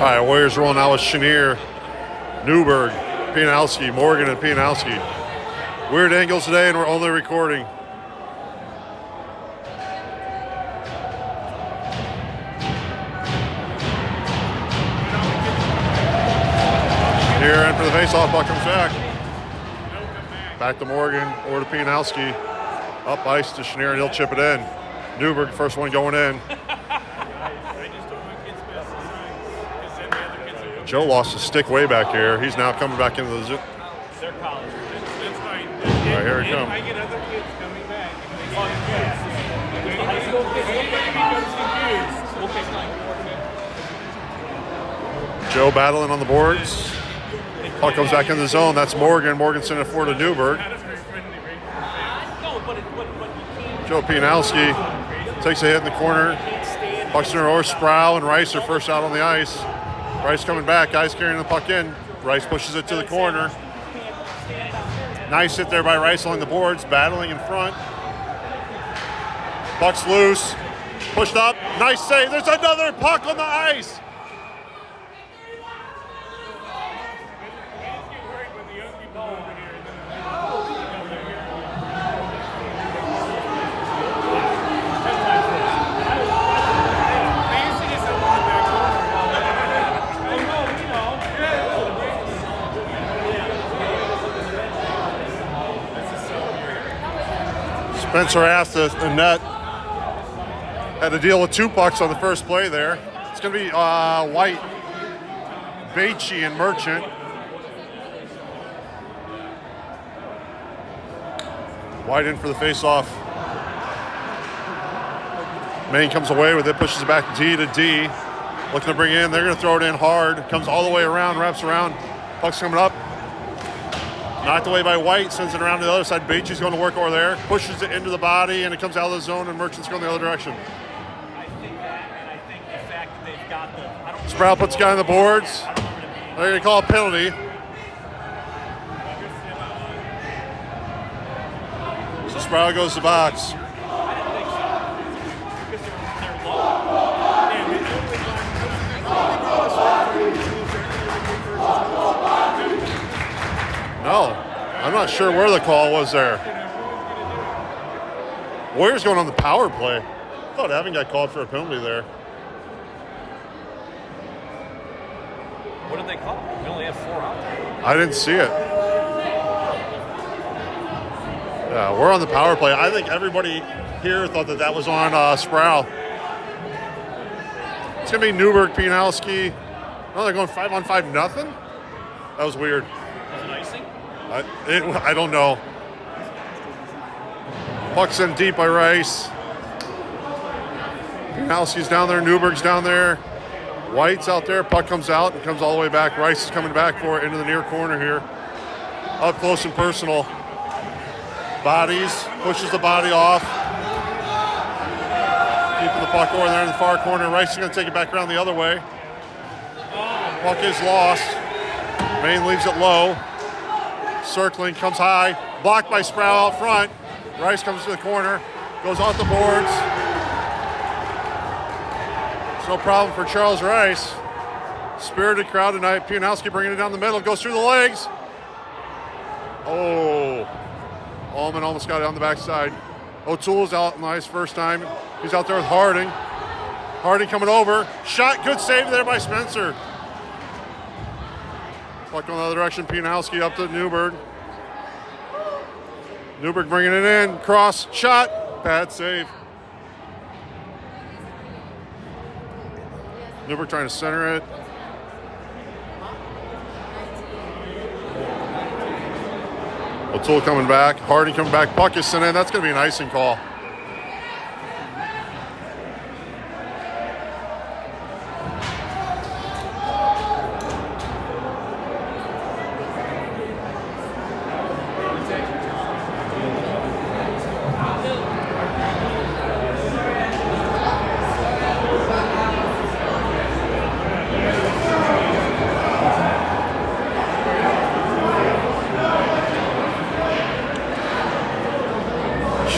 All right, Warriors rolling out with Chenier, Newburg, Pijanowski, Morgan, and Pijanowski. Weird angles today, and we're only recording. Chenier in for the face-off, puck comes back. Back to Morgan or to Pijanowski. Up ice to Chenier, and he'll chip it in. Newburg, first one going in. Joe lost his stick way back here. He's now coming back into the zone. They're college. That's fine. All right, here he comes. I get other kids coming back. High school kids confused. Joe battling on the boards. Puck comes back in the zone. That's Morgan. Morgan sending it forward to Newburg. Joe Pijanowski takes a hit in the corner. Puck's in or Sproul and Rice are first out on the ice. Rice coming back. Guys carrying the puck in. Rice pushes it to the corner. Nice hit there by Rice along the boards, battling in front. Puck's loose. Pushed up. Nice save. There's another puck on the ice. Spencer asked the net. Had to deal with two pucks on the first play there. It's going to be White, Bathje, and Merchant. White in for the face-off. Maine comes away with it, pushes it back D to D. Looking to bring it in. They're going to throw it in hard. Comes all the way around, wraps around. Puck's coming up. Knocked away by White, sends it around to the other side. Bathje's going to work over there, pushes it into the body, and it comes out of the zone, and Merchant's going the other direction. I think that, and I think the fact that they've got the... Sproul puts the guy on the boards. They're going to call a penalty. So Sproul goes to the box. No, I'm not sure where the call was there. Warriors going on the power play. I thought Evan got called for a penalty there. What did they call? We only have 4 out there. I didn't see it. Yeah, we're on the power play. I think everybody here thought that was on Sproul. It's going to be Newburg, Pijanowski. Oh, they're going 5-on-5 nothing? That was weird. Was it icing? I don't know. Puck's in deep by Rice. Pijanowski's down there. Newburg's down there. White's out there. Puck comes out and comes all the way back. Rice is coming back for it into the near corner here. Up close and personal. Bodies. Pushes the body off. Keeping the puck over there in the far corner. Rice is going to take it back around the other way. Puck is lost. Maine leaves it low. Circling, comes high. Blocked by Sproul out front. Rice comes to the corner. Goes off the boards. It's no problem for Charles Rice. Spirited crowd tonight. Pijanowski bringing it down the middle. Goes through the legs. Oh. Allman almost got it on the backside. O'Toole's out on the ice first time. He's out there with Harding. Harding coming over. Shot. Good save there by Spencer. Puck on the other direction. Pijanowski up to Newburg. Newburg bringing it in. Cross. Shot. Bad save. Newburg trying to center it. O'Toole coming back. Harding coming back. Puck is sent in. That's going to be an icing call.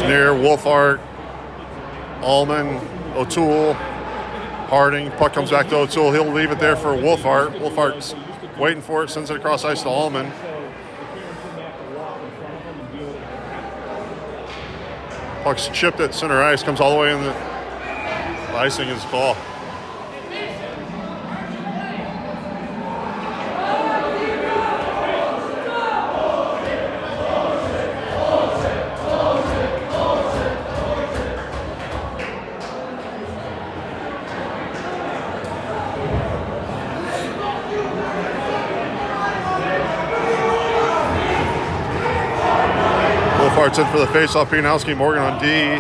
Chenier, Wolfhart, Allman, O'Toole, Harding, puck comes back to O'Toole. He'll leave it there for Wolfhart. Wolfhart's waiting for it, sends it across ice to Allman. Puck's chipped at center ice, comes all the way in the icing is call. Wolfart's in for the face-off. Pijanowski, Morgan on D.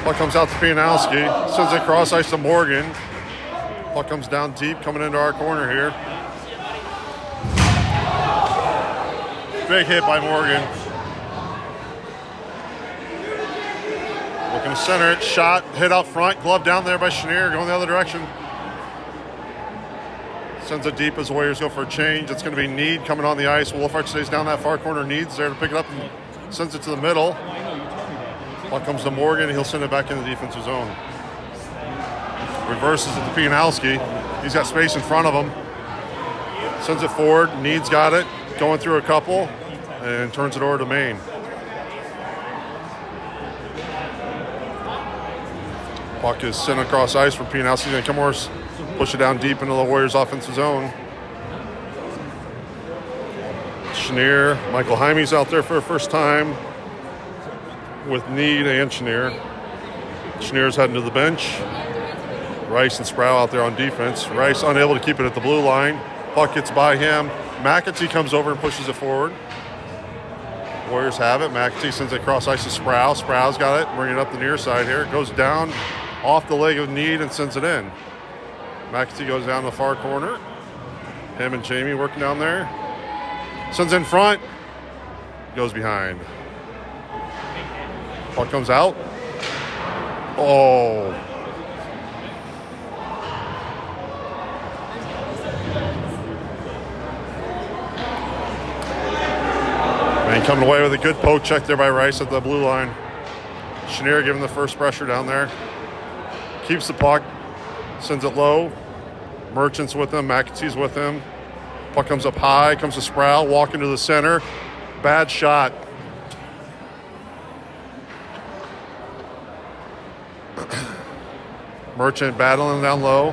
Puck comes out to Pijanowski. Sends it cross ice to Morgan. Puck comes down deep, coming into our corner here. Big hit by Morgan. Looking to center it. Shot, hit out front. Glove down there by Chenier, going the other direction. Sends it deep as the Warriors go for a change. It's going to be Need coming on the ice. Wolfhart stays down that far corner. Need's there to pick it up and sends it to the middle. Puck comes to Morgan. He'll send it back in the defensive zone. Reverses it to Pijanowski. He's got space in front of him. Sends it forward. Need's got it. Going through a couple and turns it over to Maine. Puck is sent across ice for Pijanowski. He's going to come over, push it down deep into the Warriors' offensive zone. Chenier, Michael Jaime's out there for the first time with Need and Chenier. Chenier's heading to the bench. Rice and Sproul out there on defense. Rice unable to keep it at the blue line. Puck gets by him. McAtee comes over and pushes it forward. Warriors have it. McAtee sends it across ice to Sproul. Sproul's got it. Bringing it up the near side here. It goes down off the leg of Need and sends it in. McAtee goes down the far corner. Him and Jamie working down there. Sends in front. Goes behind. Puck comes out. Oh. Maine coming away with a good poke check there by Rice at the blue line. Chenier giving the first pressure down there. Keeps the puck. Sends it low. Merchant's with him. McAtee's with him. Puck comes up high. Comes to Sproul. Walking to the center. Bad shot. Merchant battling down low.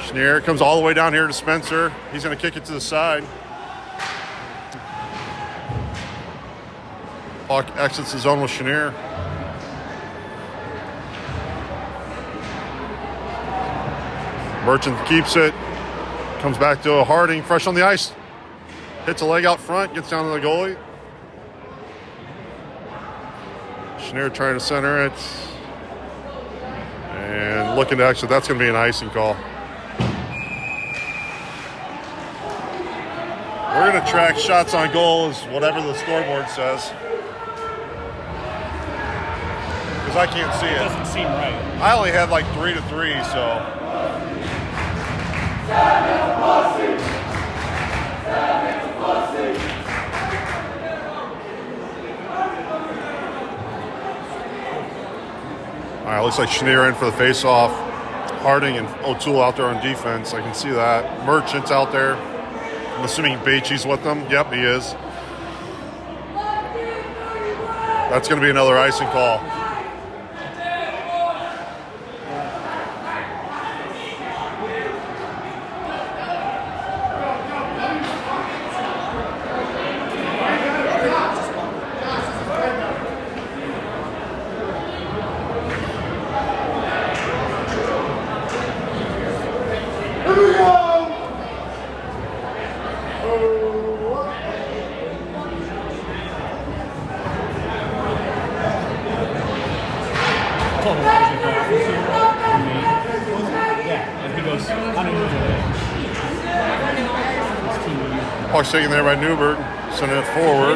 Chenier comes all the way down here to Spencer. He's going to kick it to the side. Puck exits the zone with Chenier. Merchant keeps it. Comes back to a Harding, fresh on the ice. Hits a leg out front, gets down to the goalie. Chenier trying to center it. And looking to exit. That's going to be an icing call. We're going to track shots on goal as whatever the scoreboard says. Because I can't see it. It doesn't seem right. I only had like 3-3, so. All right, looks like Chenier in for the face-off. Harding and O'Toole out there on defense. I can see that. Merchant's out there. I'm assuming Bache's with them. Yep, he is. That's going to be another icing call. Puck's taken there by Newburg, sending it forward.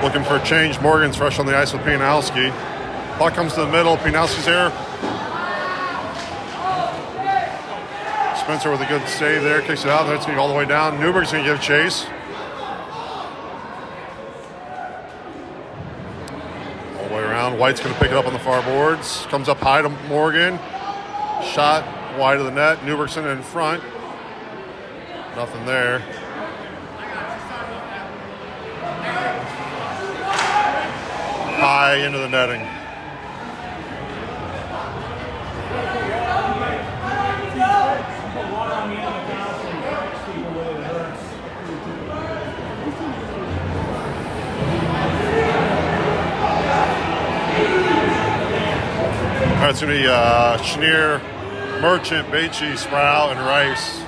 Looking for a change. Morgan's fresh on the ice with Pijanowski. Puck comes to the middle. Pijanowski's there. Spencer with a good save there. Kicks it out. That's going to go all the way down. Newburg's going to give chase. White's going to pick it up on the far boards. Comes up high to Morgan. Shot wide of the net. Newburg sent it in front. Nothing there. High into the netting. All right, it's going to be Chenier, Merchant, Bathje, Sproul, and Rice.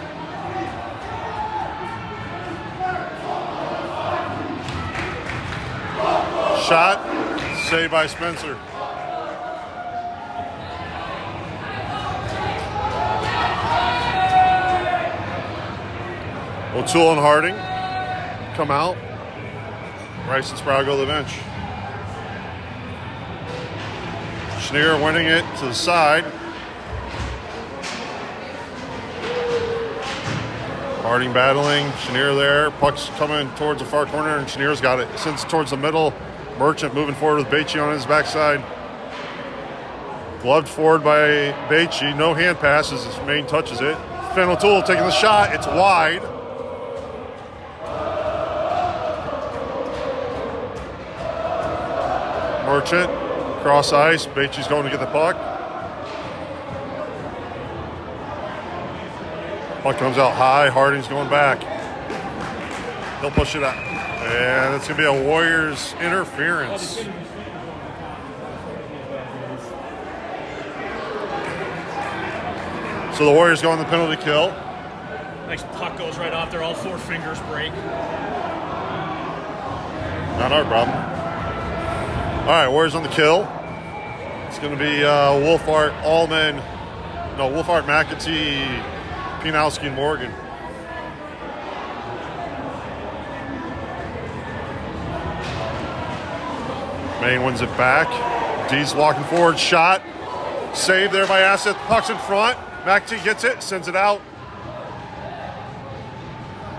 Shot, saved by Spencer. O'Toole and Harding come out. Rice and Sproul go to the bench. Chenier winning it to the side. Harding battling. Chenier there. Puck's coming towards the far corner, and Chenier's got it. Sends towards the middle. Merchant moving forward with Bathje on his backside. Gloved forward by Bathje. No hand passes as Maine touches it. Finn O'Toole taking the shot. It's wide. Merchant. Cross ice. Bathje's going to get the puck. Puck comes out high. Harding's going back. He'll push it out. And it's going to be a Warriors interference. So the Warriors go on the penalty kill. Nice puck goes right off there. All four fingers break. Not our problem. All right, Warriors on the kill. It's going to be Wolfhart, Allman. No, Wolfhart, McAtee, Pijanowski, and Morgan. Maine wins it back. D's walking forward. Shot. Saved there by Asset. Puck's in front. McAtee gets it. Sends it out.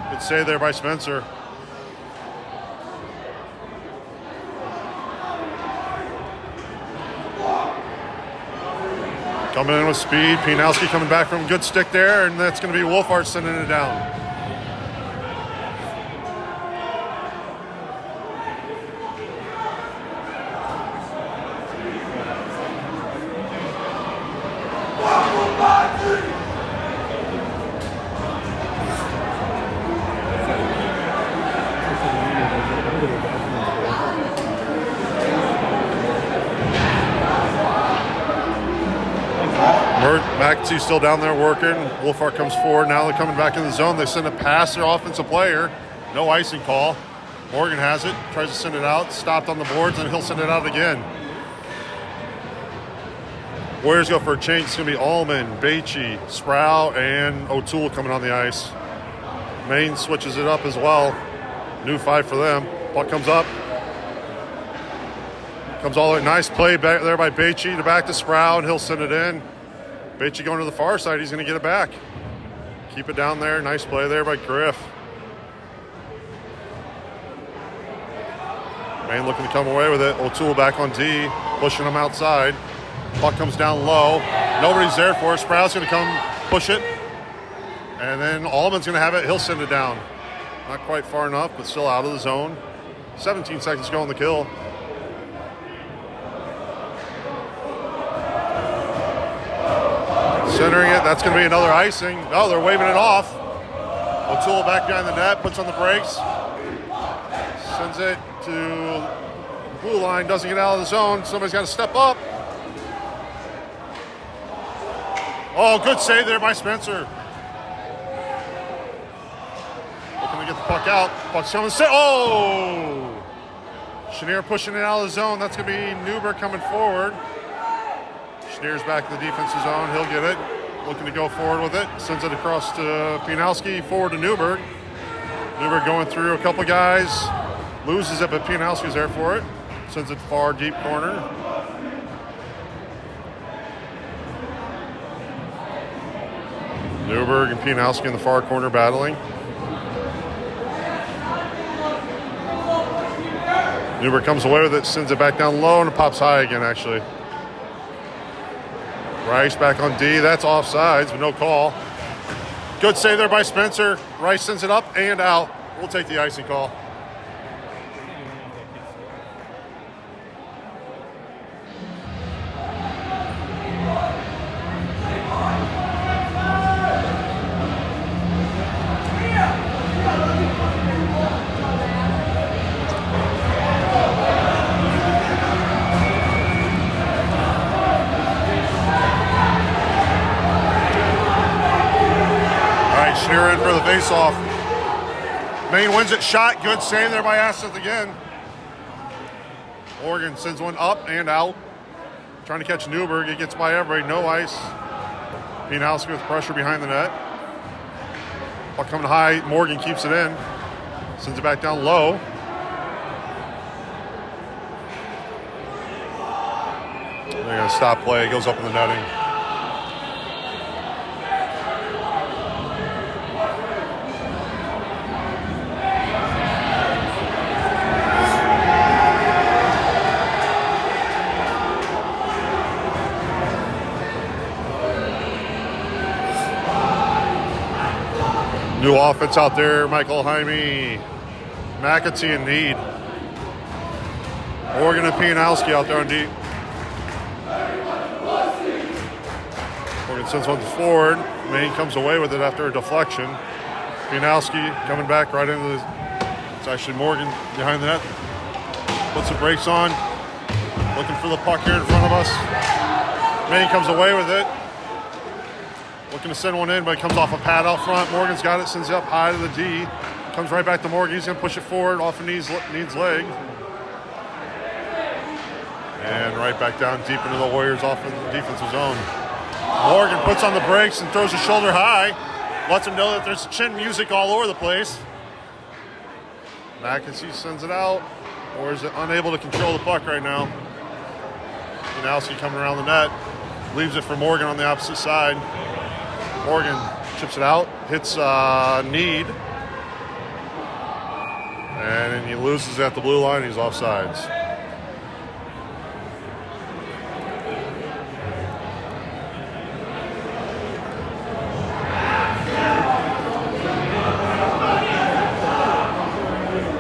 Good save there by Spencer. Coming in with speed. Pijanowski coming back from a good stick there, and that's going to be Wolfhart sending it down. McAtee still down there working. Wolfhart comes forward. Now they're coming back in the zone. They send a pass to their offensive player. No icing call. Morgan has it. Tries to send it out. Stopped on the boards, and he'll send it out again. Warriors go for a change. It's going to be Allman, Bathje, Sproul, and O'Toole coming on the ice. Maine switches it up as well. New 5 for them. Puck comes up. Comes all the way. Nice play back there by Bathje to back to Sproul, and he'll send it in. Bathje going to the far side. He's going to get it back. Keep it down there. Nice play there by Griff. Maine looking to come away with it. O'Toole back on D, pushing him outside. Puck comes down low. Nobody's there for it. Sprout's going to come push it. And then Allman's going to have it. He'll send it down. Not quite far enough, but still out of the zone. 17 seconds to go on the kill. Centering it. That's going to be another icing. Oh, they're waving it off. O'Toole back behind the net. Puts on the brakes. Sends it to the blue line. Doesn't get out of the zone. Somebody's got to step up. Oh, good save there by Spencer. Looking to get the puck out. Puck's coming. Oh! Chenier pushing it out of the zone. That's going to be Newburg coming forward. Chenier's back in the defensive zone. He'll get it. Looking to go forward with it. Sends it across to Pijanowski. Forward to Newburg. Newburg going through a couple guys. Loses it, but Pijanowski's there for it. Sends it far deep corner. Newburg and Pijanowski in the far corner battling. Newburg comes away with it, sends it back down low, and it pops high again, actually. Rice back on D. That's offsides, but no call. Good save there by Spencer. Rice sends it up and out. We'll take the icing call. Chenier in for the face-off. Maine wins it. Shot. Good save there by Aseth again. Oregon sends one up and out. Trying to catch Newburg. He gets by everybody. No ice. Pijanowski with pressure behind the net. Puck coming high. Morgan keeps it in. Sends it back down low. They're going to stop play. It goes up in the netting. New offense out there, Michael Jaime, McAtee and Need. Oregon and Pijanowski out there on deep. Oregon sends one forward. Maine comes away with it after a deflection. Pijanowski coming back right into the... It's actually Morgan behind the net. Puts the brakes on. Looking for the puck here in front of us. Maine comes away with it. Looking to send one in, but it comes off a pad out front. Morgan's got it, sends it up high to the D. Comes right back to Morgan. He's going to push it forward off of needs leg. And right back down deep into the Warriors off of the defensive zone. Morgan puts on the brakes and throws his shoulder high. Lets him know that there's chin music all over the place. McAtee sends it out. Or is it unable to control the puck right now? Pijanowski coming around the net. Leaves it for Morgan on the opposite side. Morgan chips it out, hits Need, and he loses at the blue line. He's offsides.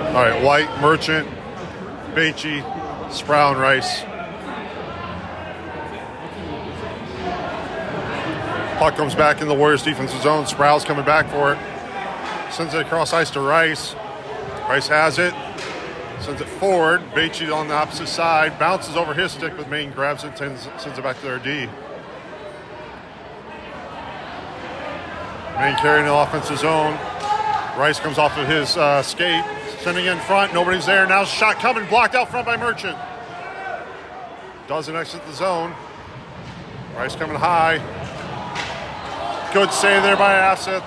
All right, White, Merchant, Bathje, Sproul, and Rice. Puck comes back in the Warriors defensive zone. Sproul's coming back for it. Sends it across ice to Rice. Rice has it. Sends it forward. Bathje on the opposite side. Bounces over his stick, but Maine grabs it and sends it back to their D. Maine carrying the offensive zone. Rice comes off of his skate. Sending in front. Nobody's there. Now shot coming. Blocked out front by Merchant. Doesn't exit the zone. Rice coming high. Good save there by Aseth.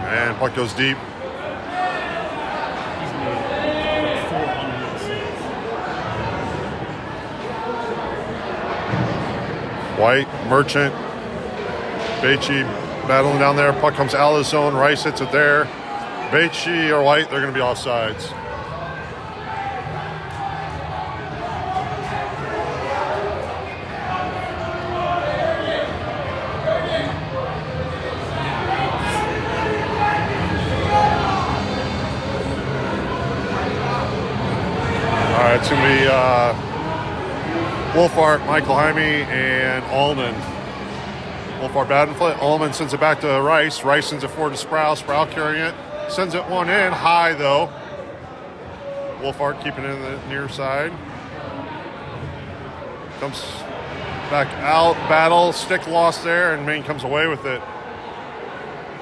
And puck goes deep. White, Merchant, Bathje battling down there. Puck comes out of the zone. Rice hits it there. Bathje or White, they're going to be offsides. It's going to be Wolfart, Michael Jaime, and Allman. Wolfart batting foot. Allman sends it back to Rice. Rice sends it forward to Sproul. Sproul carrying it. Sends it one in. High, though. Wolfart keeping it in the near side. Comes back out. Battle. Stick lost there, and Maine comes away with it.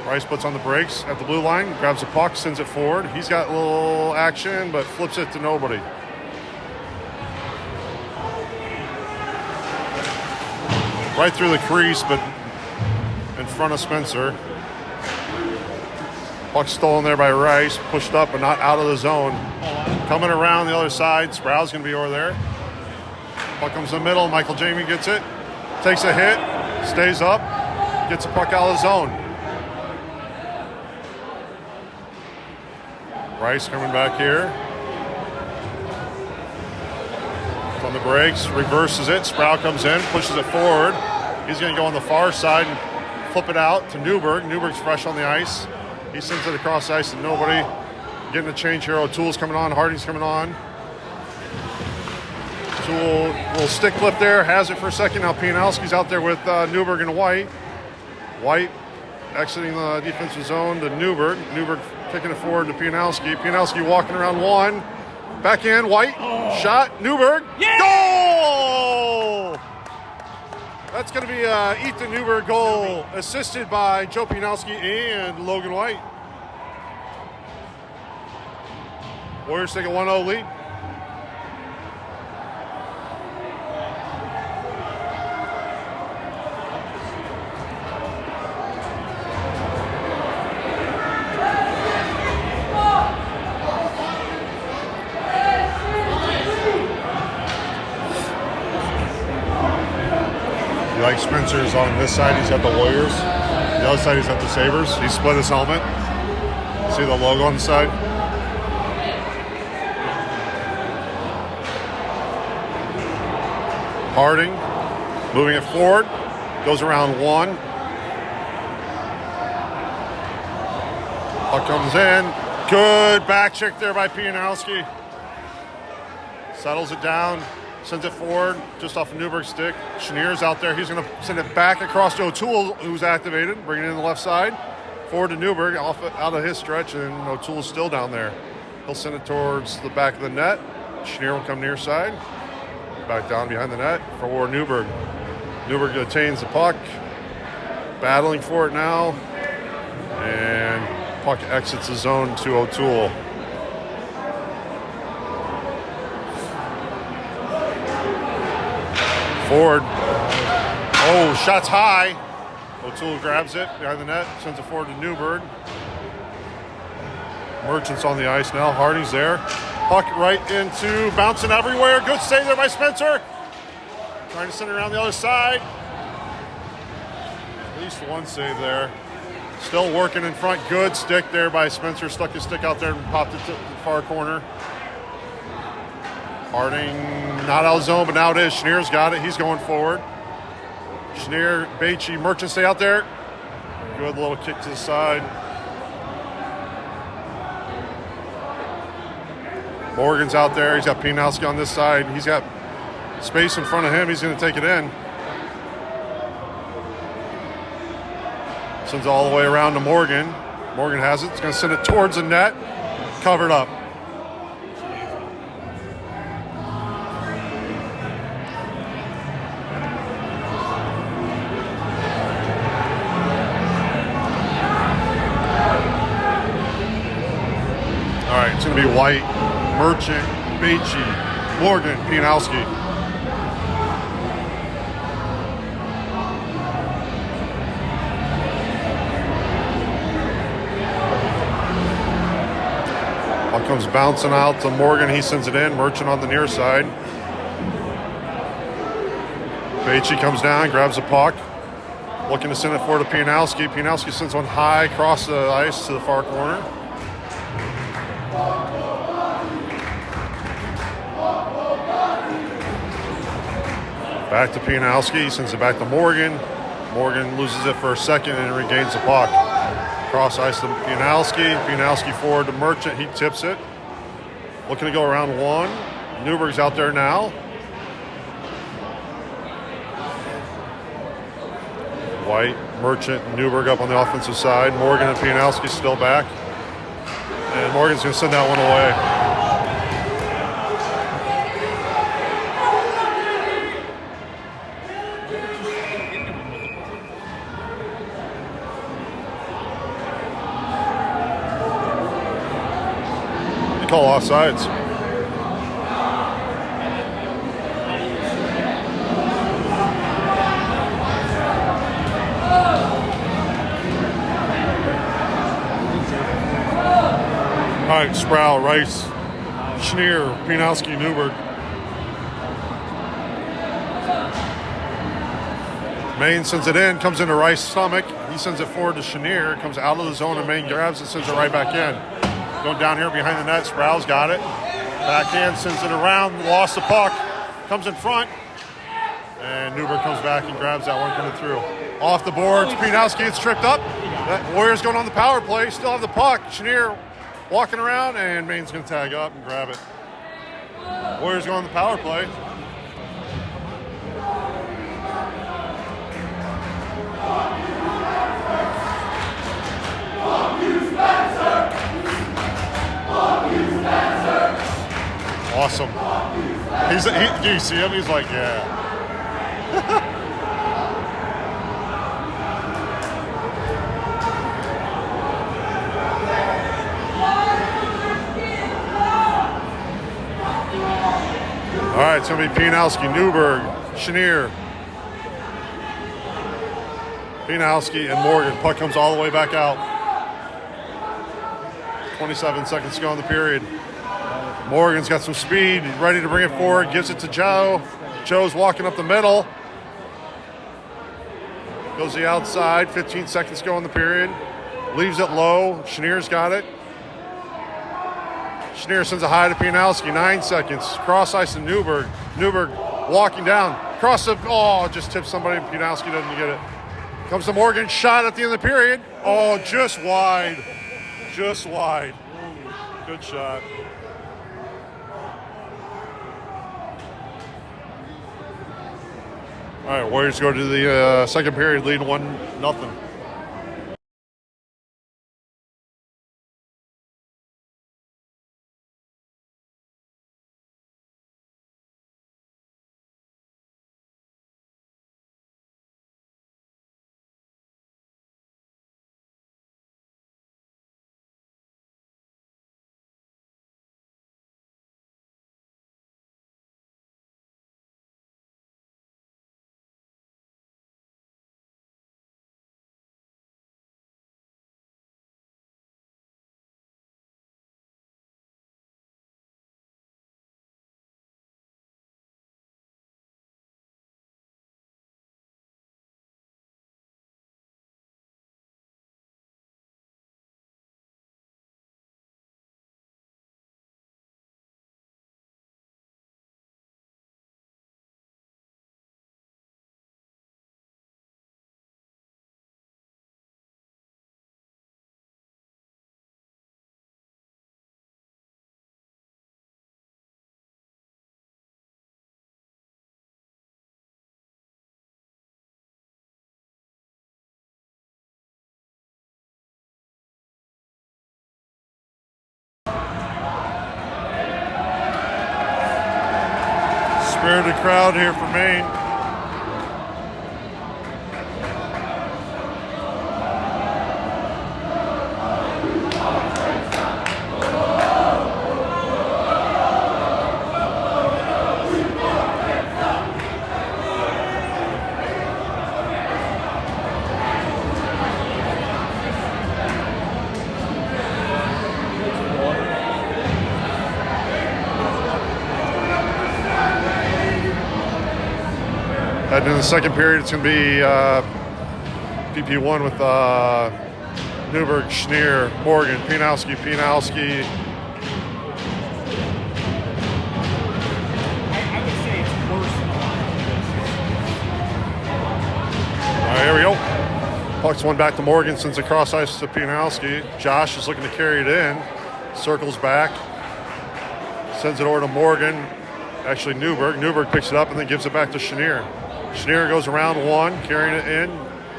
Rice puts on the brakes at the blue line. Grabs the puck. Sends it forward. He's got a little action, but flips it to nobody. Right through the crease, but in front of Spencer. Puck stolen there by Rice. Pushed up, but not out of the zone. Coming around the other side. Sproul's going to be over there. Puck comes in the middle. Michael Jaime gets it. Takes a hit. Stays up. Gets the puck out of the zone. Rice coming back here. On the brakes, reverses it. Sproul comes in, pushes it forward. He's going to go on the far side and flip it out to Newburg. Newburg's fresh on the ice. He sends it across the ice to nobody. Getting a change here. O'Toole's coming on. Harding's coming on. O'Toole, little stick flip there. Has it for a second. Now Pijanowski's out there with Newburg and White. White exiting the defensive zone to Newburg. Newburg kicking it forward to Pijanowski. Pijanowski walking around one. Back in, White, shot, Newburg, goal! That's going to be Ethan Newburg goal, assisted by Joe Pijanowski and Logan White. Warriors take a 1-0 lead. Like Spencer's on this side, he's got the Warriors. The other side, he's got the Sabres. He split his helmet. See the logo on the side? Harding moving it forward. Goes around one. Puck comes in. Good back check there by Pijanowski. Settles it down. Sends it forward, just off of Newburg's stick. Chenier's out there. He's going to send it back across to O'Toole, who's activated, bringing it in the left side. Forward to Newburg, out of his stretch, and O'Toole's still down there. He'll send it towards the back of the net. Chenier will come near side. Back down behind the net for Newburg. Newburg attains the puck. Battling for it now. And puck exits the zone to O'Toole. Forward. Oh, shots high. O'Toole grabs it behind the net, sends it forward to Newburg. Merchant's on the ice now. Harding's there. Puck right into, bouncing everywhere. Good save there by Spencer. Trying to send it around the other side. At least one save there. Still working in front. Good stick there by Spencer. Stuck his stick out there and popped it to the far corner. Harding not out of zone, but now it is. Chenier's got it. He's going forward. Chenier, Bathje, Merchant stay out there. Good little kick to the side. Morgan's out there. He's got Pijanowski on this side. He's got space in front of him. He's going to take it in. Sends it all the way around to Morgan. Morgan has it. He's going to send it towards the net. Covered up. All right, it's going to be White, Merchant, Bathje, Morgan, Pijanowski. Puck comes bouncing out to Morgan. He sends it in. Merchant on the near side. Bathje comes down, grabs the puck. Looking to send it forward to Pijanowski. Pijanowski sends one high across the ice to the far corner. Back to Pijanowski. He sends it back to Morgan. Morgan loses it for a second and regains the puck. Cross ice to Pijanowski. Pijanowski forward to Merchant. He tips it. Looking to go around one. Newburg's out there now. White, Merchant, Newburg up on the offensive side. Morgan and Pijanowski still back. And Morgan's going to send that one away. Call offsides. All right, Sproul, Rice, Chenier, Pijanowski, Newburg. Maine sends it in, comes into Rice's stomach. He sends it forward to Chenier, comes out of the zone, and Maine grabs it, sends it right back in. Going down here behind the net. Sproul's got it. Backhand, sends it around, lost the puck. Comes in front. And Newburg comes back and grabs that one coming through. Off the boards, Pijanowski gets tripped up. That Warriors going on the power play, still have the puck. Chenier walking around, and Maine's going to tag up and grab it. Warriors go on the power play. Awesome. Do you see him? He's like, yeah. All right, it's going to be Pijanowski, Newburg, Chenier. Pijanowski and Morgan. Puck comes all the way back out. 27 seconds to go in the period. Morgan's got some speed, ready to bring it forward, gives it to Joe. Joe's walking up the middle. Goes to the outside, 15 seconds to go in the period. Leaves it low, Chenier's got it. Chenier sends a high to Pijanowski, 9 seconds. Cross ice to Newburg. Newburg walking down. Cross the, just tips somebody, Pijanowski doesn't get it. Comes to Morgan, shot at the end of the period. Oh, just wide. Just wide. Good shot. All right, Warriors go to the second period, lead 1-0. Spirited crowd here for Maine. Heading in the second period, it's going to be PP1 with Newburg, Chenier, Morgan, Pijanowski. I would say it's worse than All right, here we go. Puck's one back to Morgan, sends a cross ice to Pijanowski. Josh is looking to carry it in. Circles back. Sends it over to Morgan. Actually, Newburg. Newburg picks it up and then gives it back to Chenier. Chenier goes around one, carrying it in,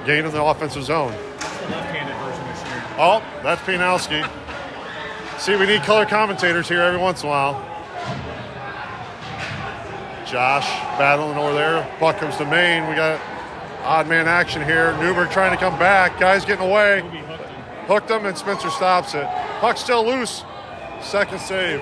gaining the offensive zone. That's the left-handed version of Chenier. Oh, that's Pijanowski. See, we need color commentators here every once in a while. Josh battling over there. Puck comes to Maine. We got odd man action here. Newburg trying to come back. Guy's getting away. Hooked him, and Spencer stops it. Puck's still loose. Second save.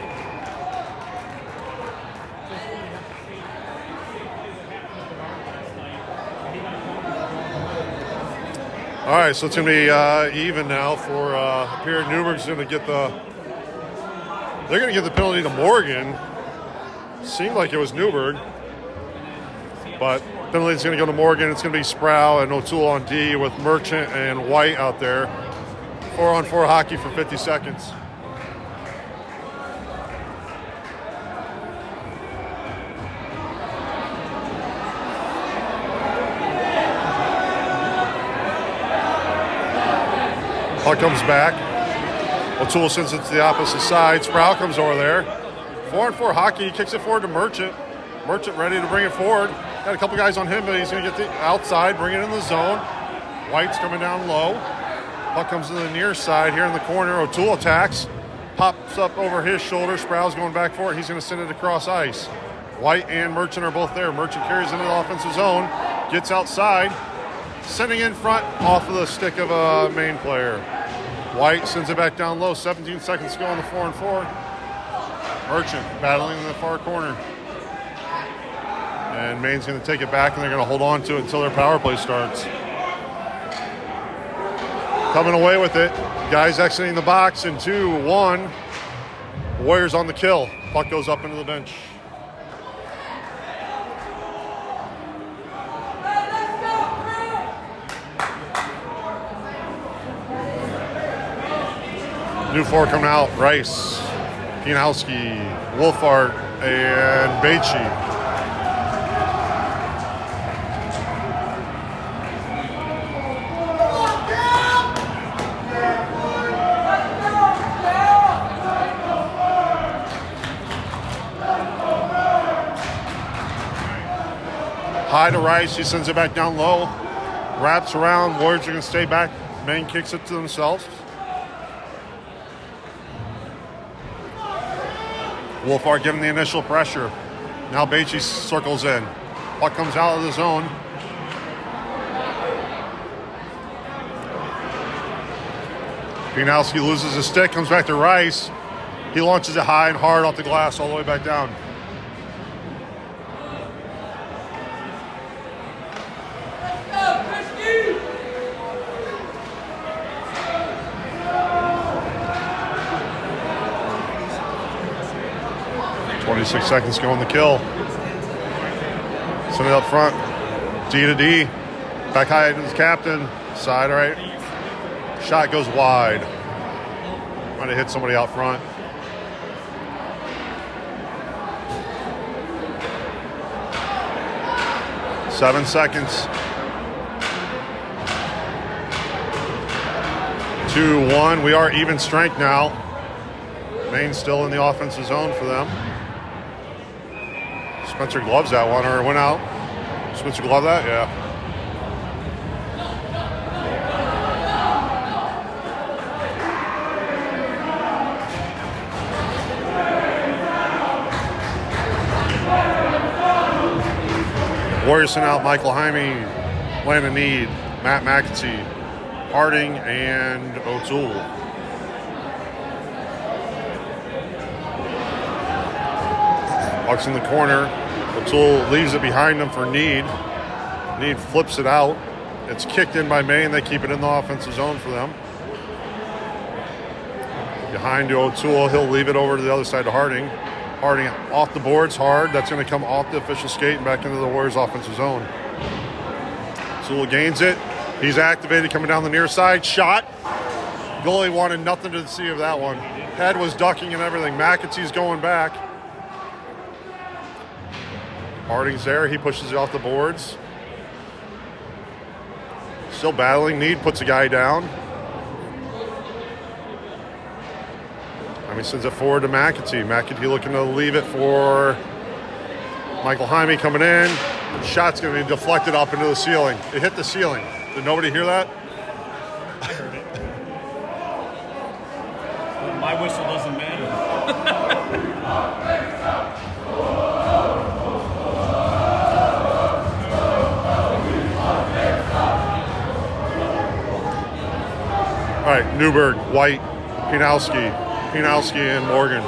All right, so it's going to be even now for period. Newburg's going to get they're going to give the penalty to Morgan. Seemed like it was Newburg, but penalty's going to go to Morgan. It's going to be Sproul and O'Toole on D with Merchant and White out there. 4-on-4 hockey for 50 seconds. Puck comes back. O'Toole sends it to the opposite side. Sproul comes over there. 4-on-4 hockey. He kicks it forward to Merchant. Merchant ready to bring it forward. Got a couple guys on him, but he's going to get the outside, bring it in the zone. White's coming down low. Puck comes to the near side here in the corner. O'Toole attacks. Pops up over his shoulder. Sproul's going back for it. He's going to send it across ice. White and Merchant are both there. Merchant carries into the offensive zone. Gets outside. Sending in front off of the stick of a Maine player. White sends it back down low. 17 seconds to go on the 4-on-4. Merchant battling in the far corner. And Maine's going to take it back, and they're going to hold on to it until their power play starts. Coming away with it. Guys exiting the box in 2-1. Warriors on the kill. Puck goes up into the bench. New four coming out. Rice, Pijanowski, Wolfart, and Bathje. High to Rice. He sends it back down low. Wraps around. Warriors are going to stay back. Maine kicks it to themselves. Wolfart giving the initial pressure. Now Bathje circles in. Puck comes out of the zone. Pijanowski loses his stick, comes back to Rice. He launches it high and hard off the glass all the way back down. Six seconds to go on the kill. Send it up front. D to D. Back high to his captain. Side right. Shot goes wide. Might have hit somebody out front. Seven seconds. 2-1. We are even strength now. Maine's still in the offensive zone for them. Spencer gloves that one, or it went out. Spencer glove that? Yeah. Warriors sent out Michael Jaime, Landon Need, Matt McAtee, Harding, and O'Toole. Puck's in the corner. O'Toole leaves it behind him for Need. Need flips it out. It's kicked in by Maine. They keep it in the offensive zone for them. Behind to O'Toole. He'll leave it over to the other side to Harding. Harding off the boards hard. That's going to come off the official skate and back into the Warriors' offensive zone. O'Toole gains it. He's activated coming down the near side. Shot. Goalie wanted nothing to see of that one. Head was ducking and everything. McAtee's going back. Harding's there. He pushes it off the boards. Still battling. Need puts a guy down. I mean, sends it forward to McAtee. McAtee looking to leave it for Michael Jaime coming in. Shot's going to be deflected up into the ceiling. It hit the ceiling. Did nobody hear that? I heard it. Well, my whistle doesn't matter. All right, Newburg, White, Pijanowski, and Morgan.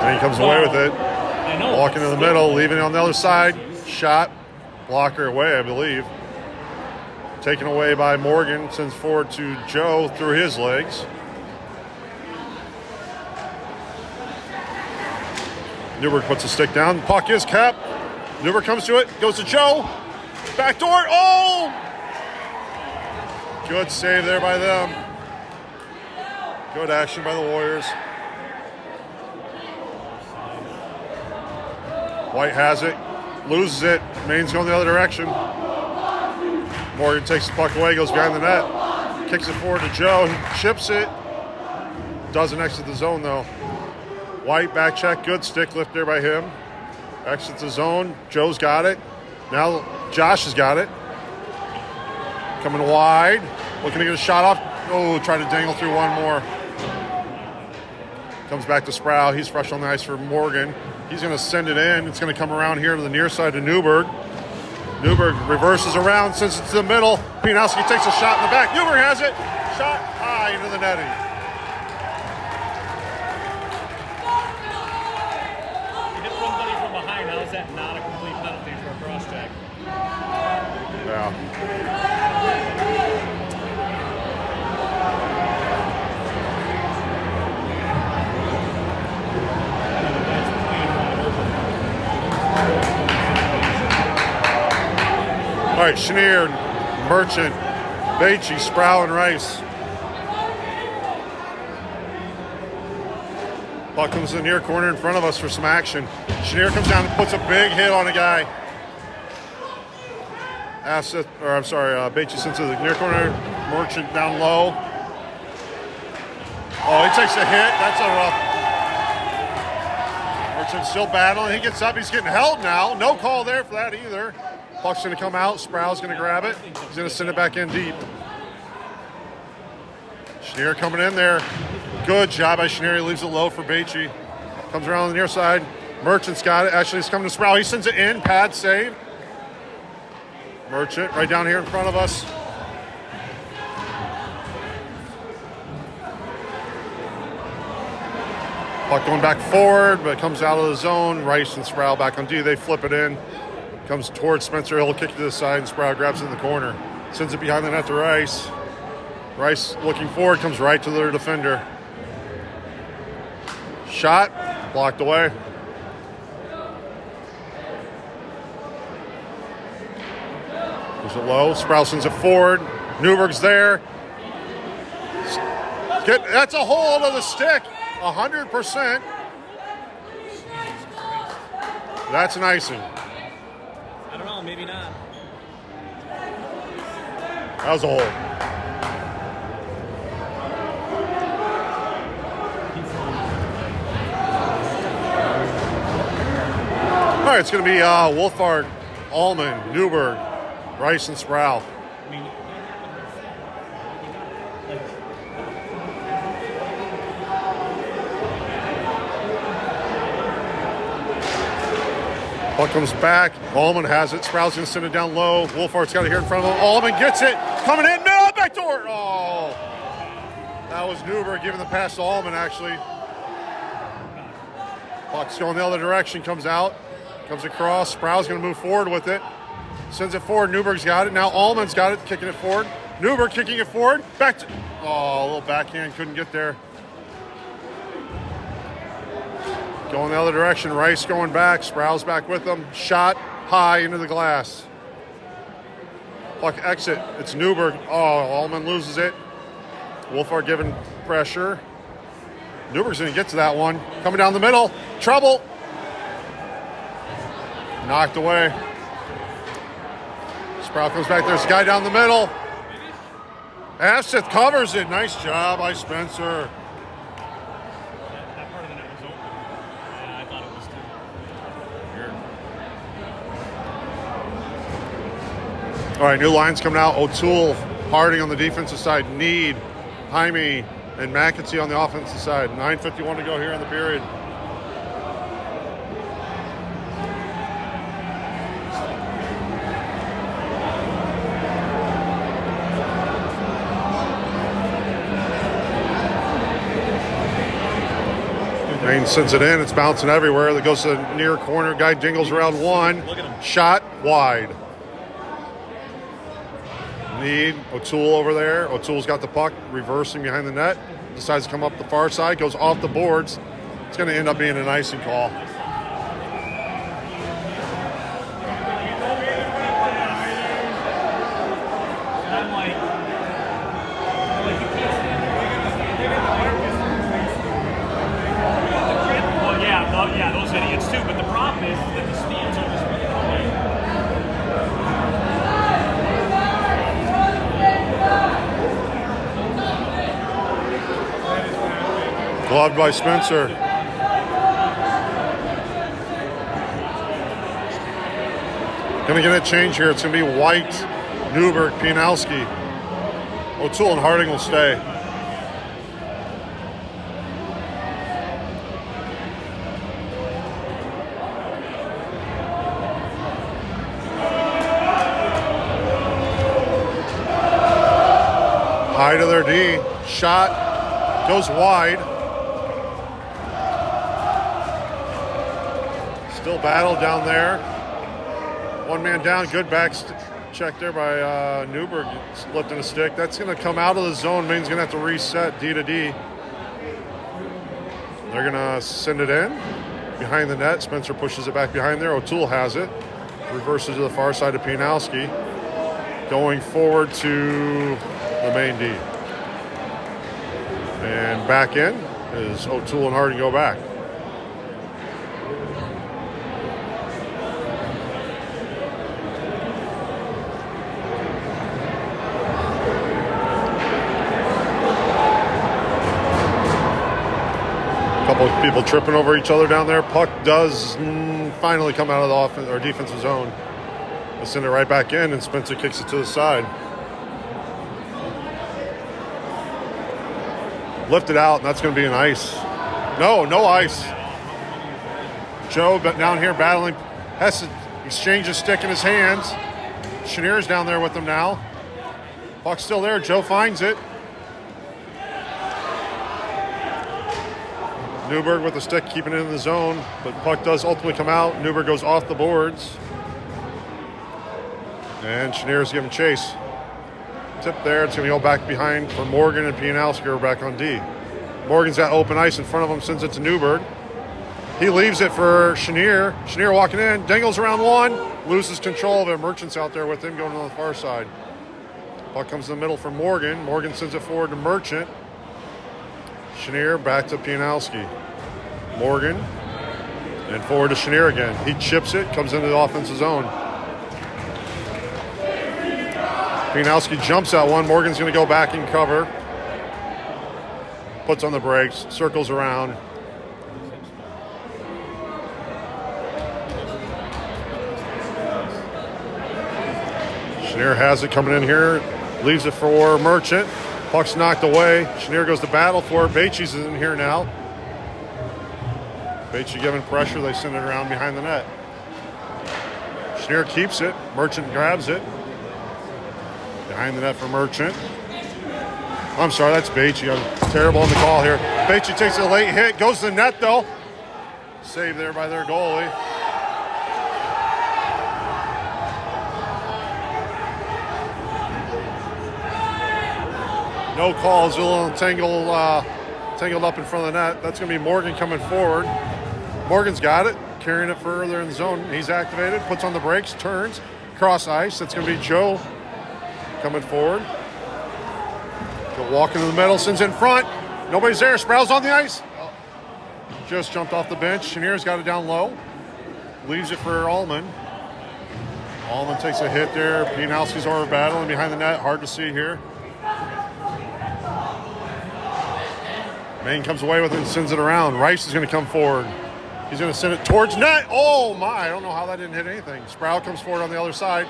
And he comes away with it. I know. Walking in the middle, leaving it on the other side. Shot. Blocker away, I believe. Taken away by Morgan. Sends forward to Joe through his legs. Newburg puts a stick down. Puck is kept. Newburg comes to it, goes to Joe. Back door. Oh! Good save there by them. Good action by the Warriors. White has it, loses it. Maine's going the other direction. Morgan takes the puck away, goes behind the net, kicks it forward to Joe. He chips it. Doesn't exit the zone though. White back check, good stick lift there by him. Exits the zone. Joe's got it. Now Josh has got it. Coming wide, looking to get a shot off. Oh, trying to dangle through one more. Comes back to Sproul. He's fresh on the ice for Morgan. He's going to send it in. It's going to come around here to the near side to Newburg. Newburg reverses around, sends it to the middle. Pijanowski takes a shot in the back. Newburg has it. Shot high into the netting. You hit somebody from behind. How is that not a complete penalty for a cross check? Yeah. All right, Chenier, Merchant, Bathje, Sproul, and Rice. Puck comes to the near corner in front of us for some action. Chenier comes down and puts a big hit on a guy. Bathje sends to the near corner. Merchant down low. Oh, he takes a hit. That's a rough. Merchant still battling. He gets up. He's getting held now. No call there for that either. Puck's going to come out. Sproul's going to grab it. He's going to send it back in deep. Chenier coming in there. Good job by Chenier. He leaves it low for Bathje. Comes around on the near side. Merchant's got it. Actually, he's coming to Sproul. He sends it in. Pad save. Merchant right down here in front of us. Puck going back forward, but it comes out of the zone. Rice and Sproul back on D. They flip it in. Comes towards Spencer. He'll kick it to the side, and Sproul grabs it in the corner. Sends it behind the net to Rice. Rice looking forward, comes right to their defender. Shot, blocked away. Goes it low. Sproul sends it forward. Newburg's there. That's a hold of the stick. 100%. That's an icing. I don't know, maybe not. That was a hold. All right, it's going to be Wolfhard, Allman, Newburg, Rice, and Sproul. I mean, Puck comes back. Allman has it. Sproul's going to send it down low. Wolfhard's got it here in front of him. Allman gets it. Coming in. No, back door. Oh. That was Newburg giving the pass to Allman, actually. Puck's going the other direction. Comes out. Comes across. Sproul's going to move forward with it. Sends it forward. Newburg's got it. Now Allman's got it. Kicking it forward. Newburg kicking it forward. Back to... Oh, a little backhand. Couldn't get there. Going the other direction. Rice going back. Sproul's back with them. Shot high into the glass. Puck exit. It's Newburg. Oh, Allman loses it. Wolfhard giving pressure. Newburg's going to get to that one. Coming down the middle. Trouble. Knocked away. Sproul comes back. There's a guy down the middle. Afseth covers it. Nice job by Spencer. that part of the net was open. Yeah, I thought it was too. All right, new lines coming out. O'Toole, Harding on the defensive side. Need, Jaime, and McAtee on the offensive side. 9:51 to go here in the period. Maine sends it in. It's bouncing everywhere. That goes to the near corner. Guy jingles around one. Look at him. Shot wide. Need O'Toole over there. O'Toole's got the puck, reversing behind the net. Decides to come up the far side. Goes off the boards. It's going to end up being an icing call. Gloved by Spencer. Gonna get a change here. It's gonna be White, Newburg, Pijanowski. O'Toole and Harding will stay. High to their D. Shot goes wide. Still battle down there. One man down. Good back check there by Newburg, lifting a stick. That's going to come out of the zone. Maine's going to have to reset D to D. They're going to send it in behind the net. Spencer pushes it back behind there. O'Toole has it. Reverses to the far side of Pijanowski. Going forward to the main D. And back in is O'Toole and Harding go back. Couple of people tripping over each other down there. Puck does finally come out of the offense or defensive zone. They send it right back in, and Spencer kicks it to the side. Lifted out, and that's going to be an ice. No ice. Joe down here battling. Has to exchange a stick in his hands. Chenier's down there with him now. Puck's still there. Joe finds it. Newburg with the stick, keeping it in the zone, but puck does ultimately come out. Newburg goes off the boards. And Chenier's giving chase. Tip there. It's going to go back behind for Morgan, and Pijanowski are back on D. Morgan's got open ice in front of him, sends it to Newburg. He leaves it for Chenier. Chenier walking in, dangles around one, loses control of it. Merchant's out there with him going on the far side. Puck comes in the middle for Morgan. Morgan sends it forward to Merchant. Chenier back to Pijanowski. Morgan and forward to Chenier again. He chips it, comes into the offensive zone. Pijanowski jumps at one. Morgan's going to go back and cover. Puts on the brakes, circles around. Chenier has it coming in here. Leaves it for Merchant. Puck's knocked away. Chenier goes to battle for it. Bathje's in here now. Bathje giving pressure. They send it around behind the net. Chenier keeps it. Merchant grabs it. Behind the net for Merchant. I'm sorry, that's Bathje. I'm terrible on the call here. Bathje takes a late hit. Goes to the net, though. Saved there by their goalie. No calls. A little tangled up in front of the net. That's going to be Morgan coming forward. Morgan's got it. Carrying it further in the zone. He's activated. Puts on the brakes. Turns. Cross ice. That's going to be Joe coming forward. Joe walking in the middle. Sends in front. Nobody's there. Sproul's on the ice. Just jumped off the bench. Chenier's got it down low. Leaves it for Allman. Allman takes a hit there. Pijanowski's over battling behind the net. Hard to see here. Maine comes away with it and sends it around. Rice is going to come forward. He's going to send it towards net. Oh, my. I don't know how that didn't hit anything. Sproul comes forward on the other side.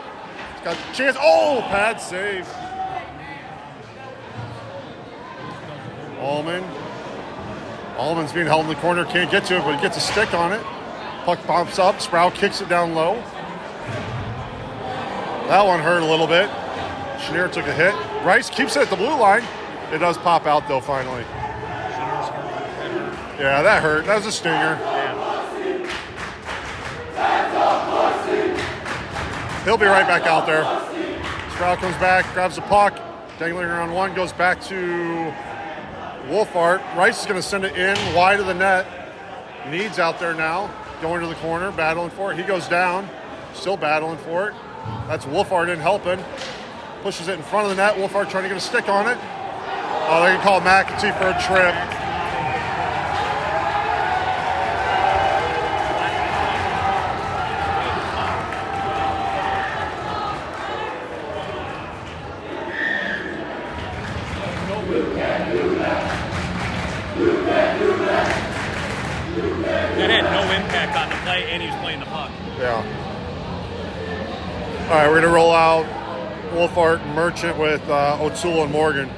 He's got a chance. Oh, pad save. Allman's being held in the corner. Can't get to it, but he gets a stick on it. Puck pops up. Sproul kicks it down low. That one hurt a little bit. Chenier took a hit. Rice keeps it at the blue line. It does pop out, though, finally. Yeah, that hurt. That was a stinger. He'll be right back out there. Sproul comes back, grabs the puck, dangling around one, goes back to Wolfart. Rice is going to send it in wide of the net. Needs out there now, going to the corner, battling for it. He goes down, still battling for it. That's Wolfart in helping. Pushes it in front of the net. Wolfart trying to get a stick on it. Oh, they can call McAtee for a trip. You can do that. play, and he was playing the puck. Yeah. All right, we're going to roll out Wolfart and Merchant with O'Toole and Morgan.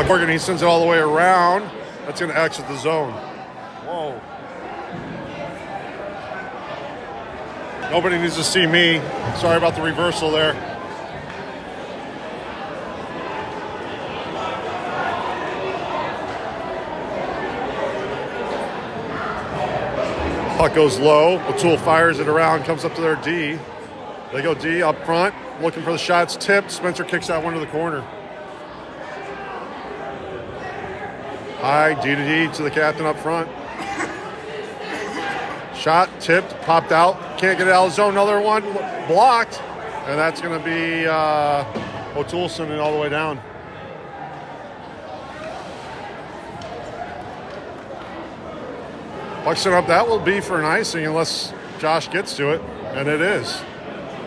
Morgan, he sends it all the way around. That's going to exit the zone. Whoa. Nobody needs to see me. Sorry about the reversal there. Puck goes low. O'Toole fires it around, comes up to their D. They go D up front, looking for the shots tipped. Spencer kicks that one to the corner. High, D to D to the captain up front. Shot, tipped, popped out. Can't get it out of the zone. Another one blocked. And that's going to be O'Toole sending it all the way down. Puck sent up. That will be for an icing unless Josh gets to it. And it is.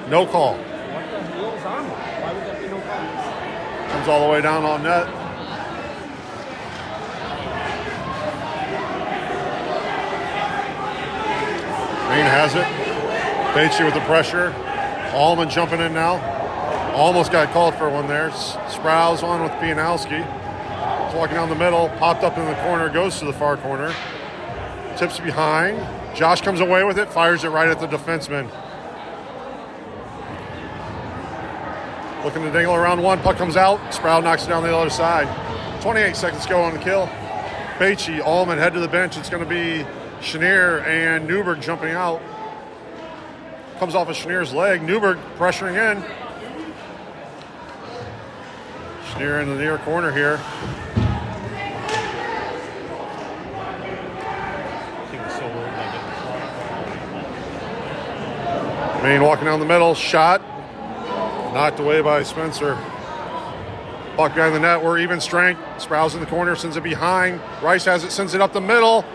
No call. What the hell's on? Why would that be no call? Comes all the way down on net. Maine has it. Bathje with the pressure. Allman jumping in now. Almost got called for one there. Sprouse on with Pijanowski. He's walking down the middle. Popped up in the corner. Goes to the far corner. Tips behind. Josh comes away with it. Fires it right at the defenseman. Looking to dangle around one. Puck comes out. Sprouse knocks it down the other side. 28 seconds to go on the kill. Bathje, Allman head to the bench. It's going to be Chenier and Newburg jumping out. Comes off of Chenier's leg. Newburg pressuring in. Chenier in the near corner here. Maine walking down the middle. Shot. Knocked away by Spencer. Puck behind the net. We're even strength. Sprouse in the corner. Sends it behind. Rice has it. Sends it up the middle.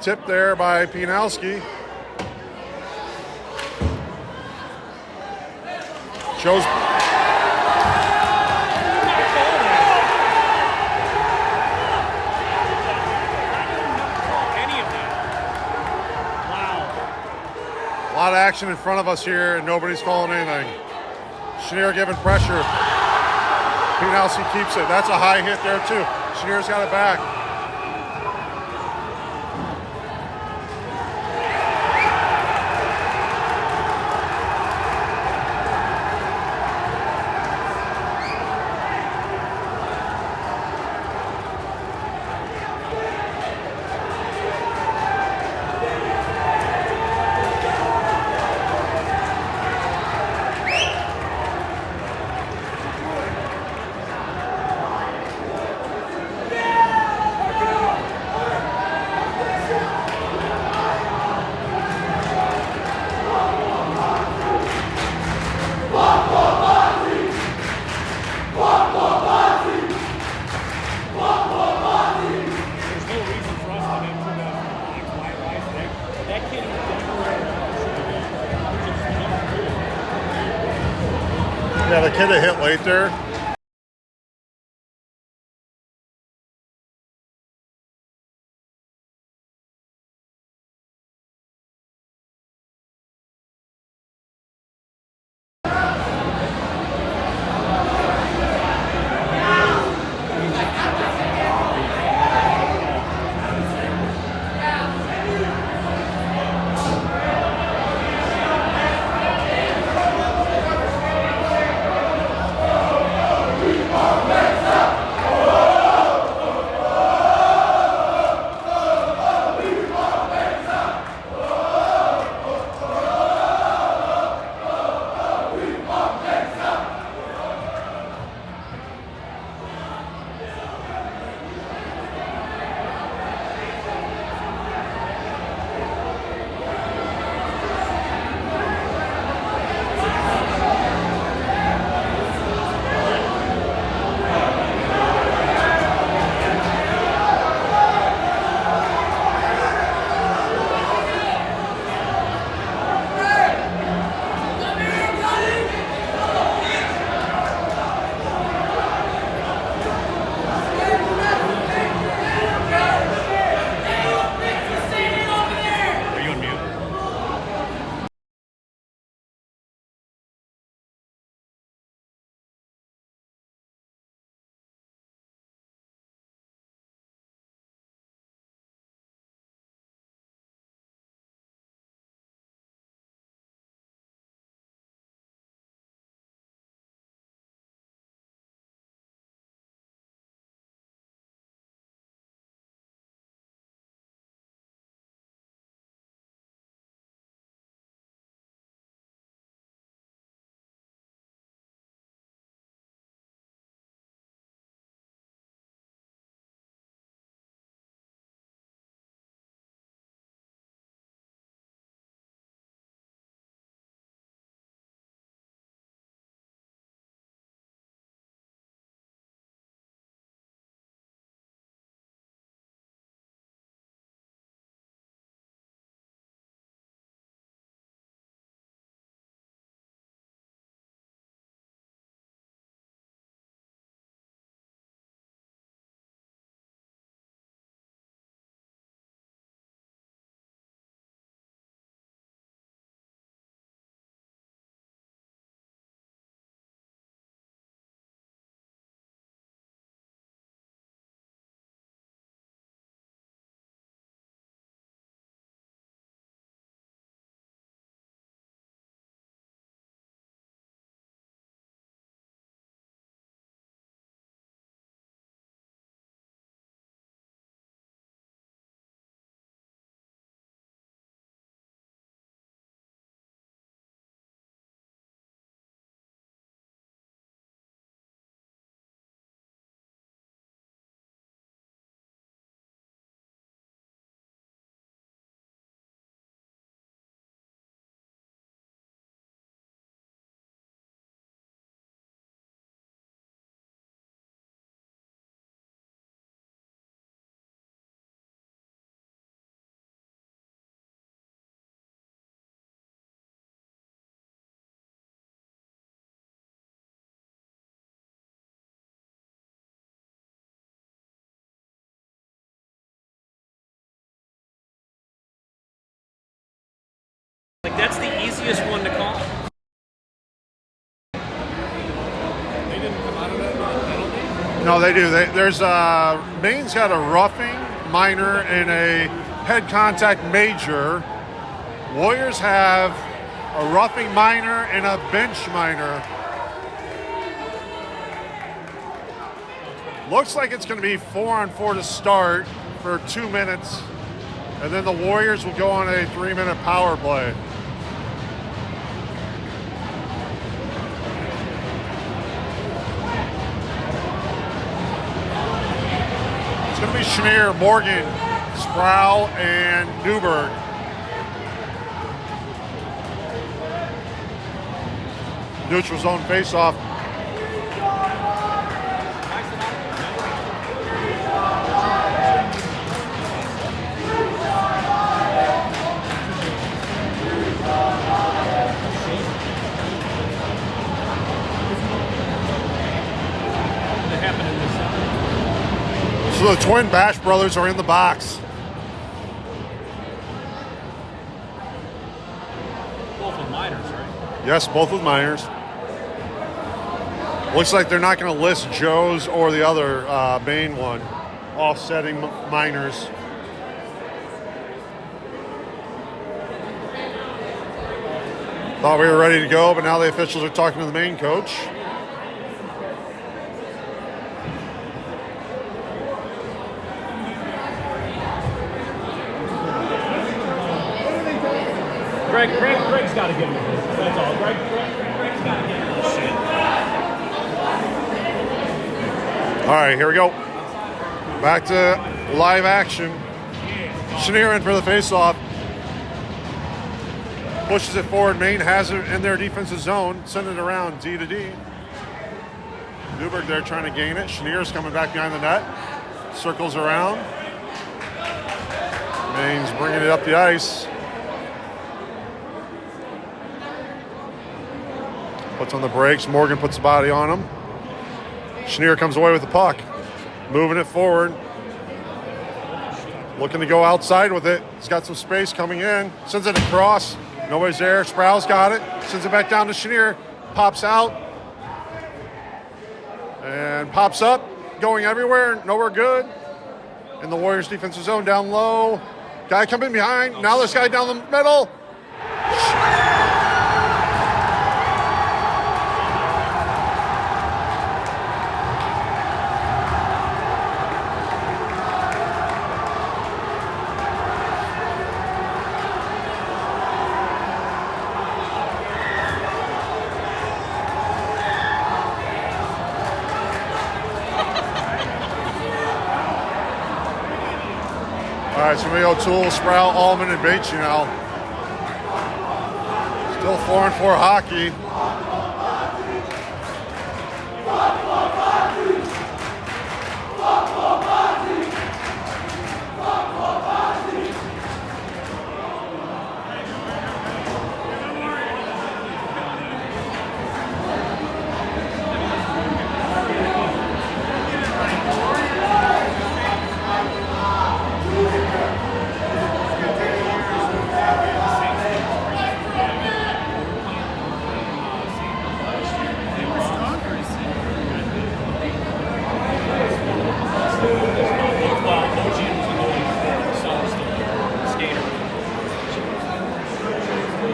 Tipped there by Pijanowski. Shows. Any of that. Wow. A lot of action in front of us here, and nobody's calling anything. Chenier giving pressure. Pijanowski keeps it. That's a high hit there, too. Chenier's got it back. Yeah, the kid that hit late there. Like, that's the easiest one to call. They didn't come out of that penalty? No, they do. There's Maine's got a roughing minor and a head contact major. Warriors have a roughing minor and a bench minor. Looks like it's going to be 4-on-4 to start for 2 minutes, and then the Warriors will go on a 3-minute power play. It's going to be Chenier, Morgan, Sproul, and Newburg. Neutral zone face-off. So the twin Bash brothers are in the box. Both with minors, right? Yes, both with minors. Looks like they're not going to list Joe's or the other Maine one, offsetting minors. Thought we were ready to go, but now the officials are talking to the Maine coach. Greg's got to give him this. That's all. Greg's got to give him this shit. All right, here we go. Back to live action. Chenier in for the face-off. Pushes it forward. Maine has it in their defensive zone. Send it around D to D. Newburg there trying to gain it. Chenier's coming back behind the net. Circles around. Maine's bringing it up the ice. Puts on the brakes. Morgan puts the body on him. Chenier comes away with the puck. Moving it forward. Looking to go outside with it. He's got some space coming in. Sends it across. Nobody's there. Sproul's got it. Sends it back down to Chenier. Pops out. And pops up. Going everywhere. Nowhere good. In the Warriors defensive zone down low. Guy coming behind. Now this guy down the middle. All right, so we go O'Toole, Sproul, Allman, and Bathje now. Still 4-on-4 hockey.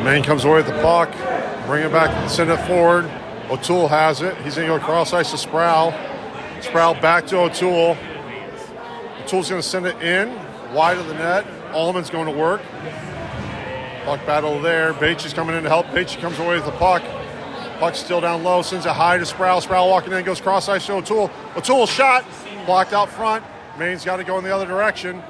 Maine comes away with the puck, bring it back, send it forward. O'Toole has it. He's going to go cross ice to Sproul. Sproul back to O'Toole. O'Toole's going to send it in, wide of the net. Allman's going to work. Puck battle there. Bathje's coming in to help. Bathje comes away with the puck. Puck's still down low, sends it high to Sproul. Sproul walking in, goes cross ice to O'Toole. O'Toole's shot, blocked out front. Maine's got to go in the other direction.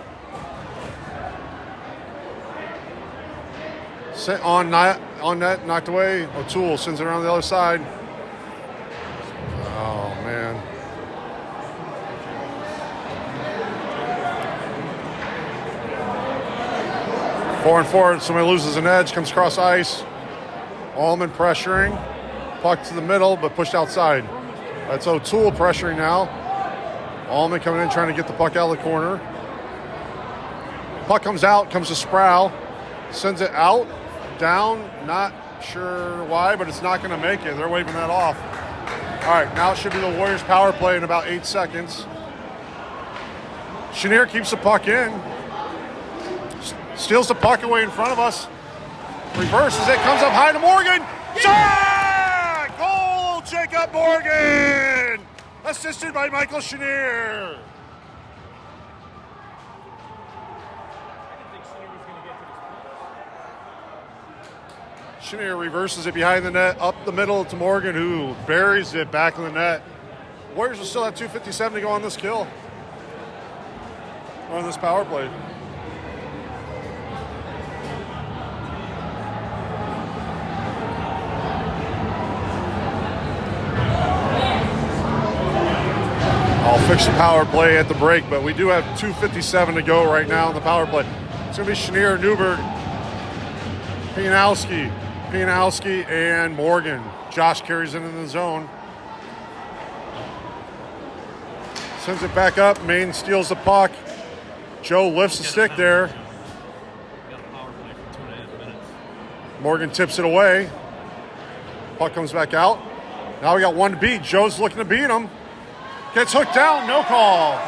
On net, knocked away. O'Toole sends it around the other side. Oh, man. Four and four, somebody loses an edge, comes across ice. Allman pressuring. Puck to the middle, but pushed outside. That's O'Toole pressuring now. Allman coming in, trying to get the puck out of the corner. Puck comes out, comes to Sproul. Sends it out. down. Not sure why, but it's not going to make it. They're waving that off. All right, now it should be the Warriors power play in about 8 seconds. Chenier keeps the puck in. Steals the puck away in front of us. Reverses it, comes up high to Morgan. Shot! Goal, Jacob Morgan! Assisted by Michael Chenier. Chenier reverses it behind the net, up the middle to Morgan, who buries it back in the net. Warriors will still have 2:57 to go on this kill. On this power play. I'll fix the power play at the break, but we do have 2:57 to go right now in the power play. It's going to be Chenier, Newburg, Pijanowski, and Morgan. Josh carries it in the zone. Sends it back up. Maine steals the puck. Joe lifts the stick there. Got a power play for 2.5 minutes. Morgan tips it away. Puck comes back out. Now we got one to beat. Joe's looking to beat him. Gets hooked down. No call.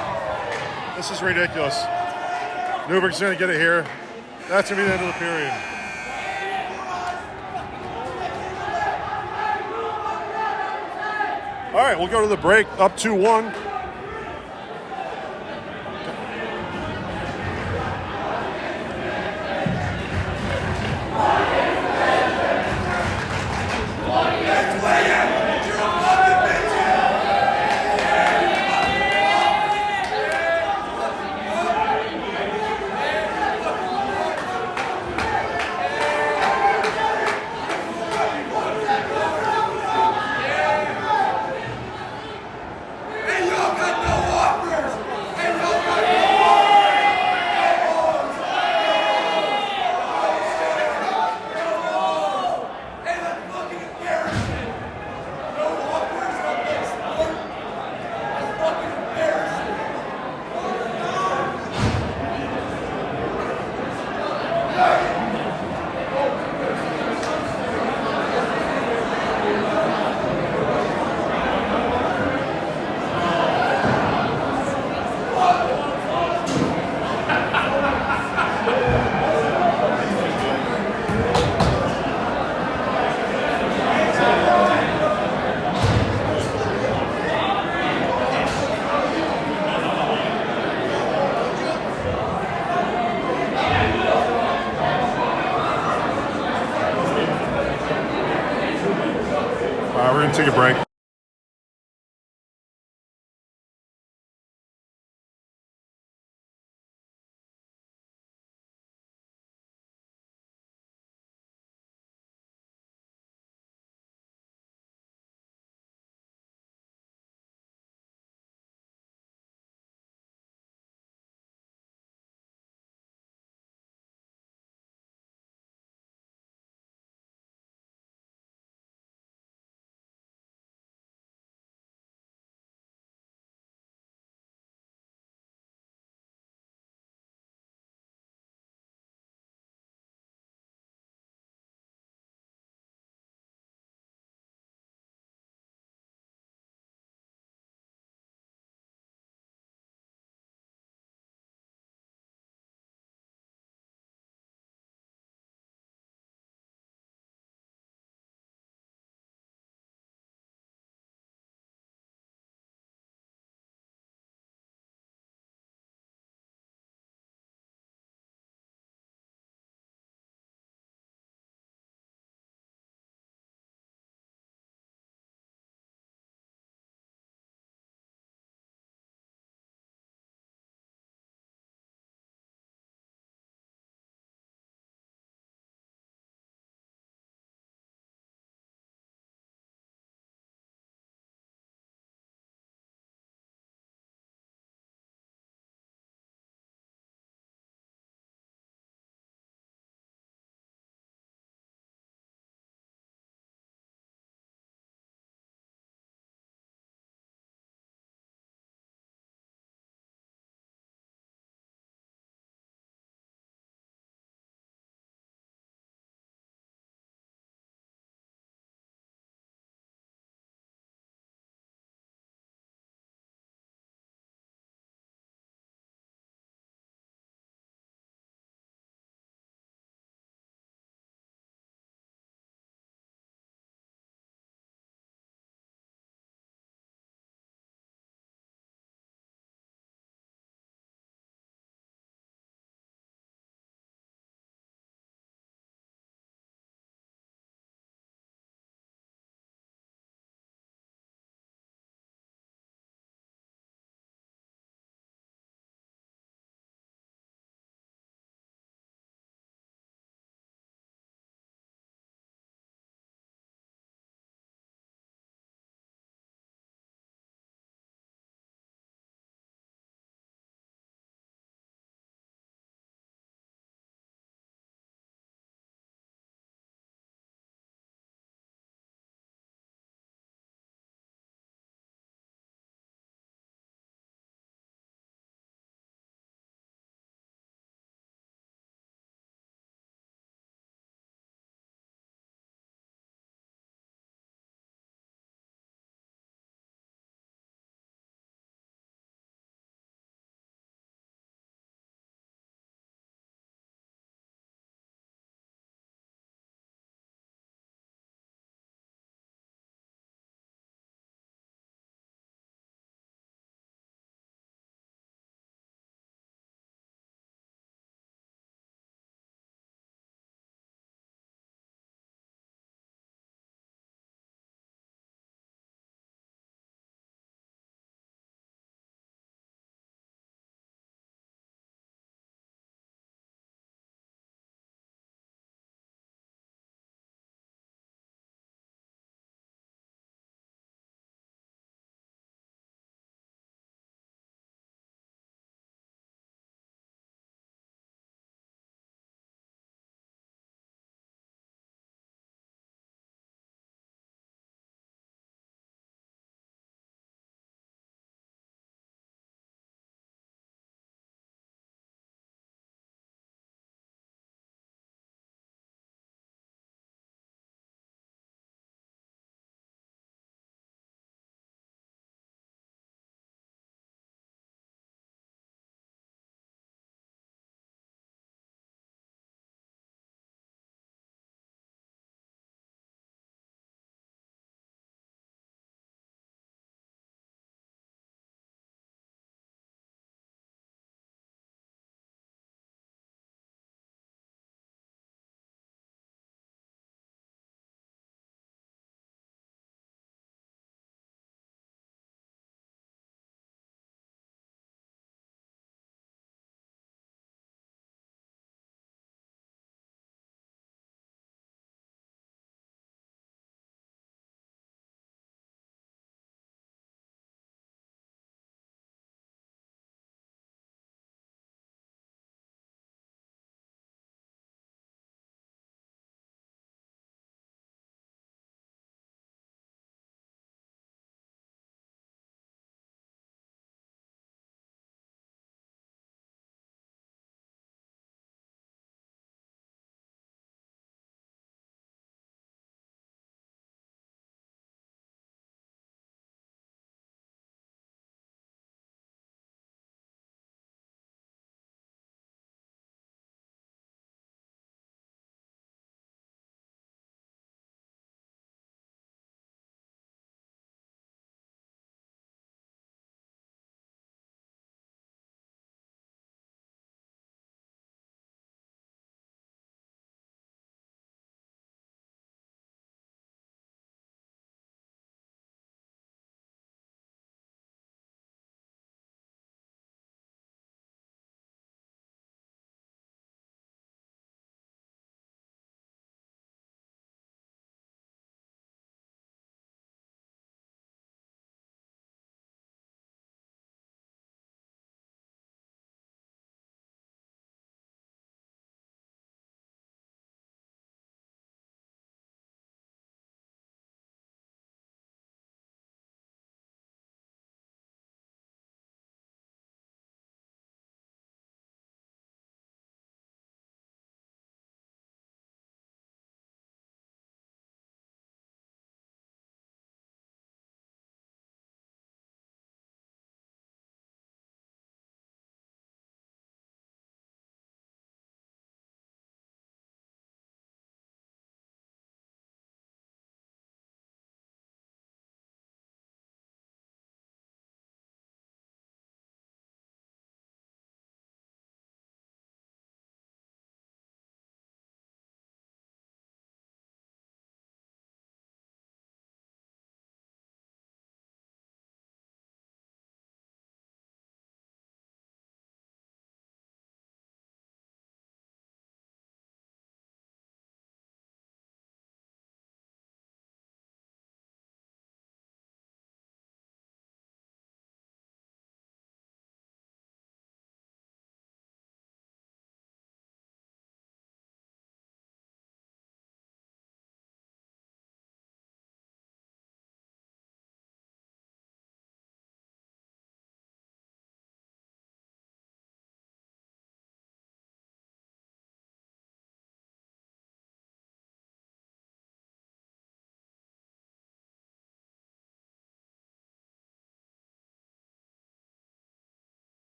This is ridiculous. Newburg's going to get it here. That's going to be the end of the period. All right, we'll go to the break. Up 2-1. We're going to take a break.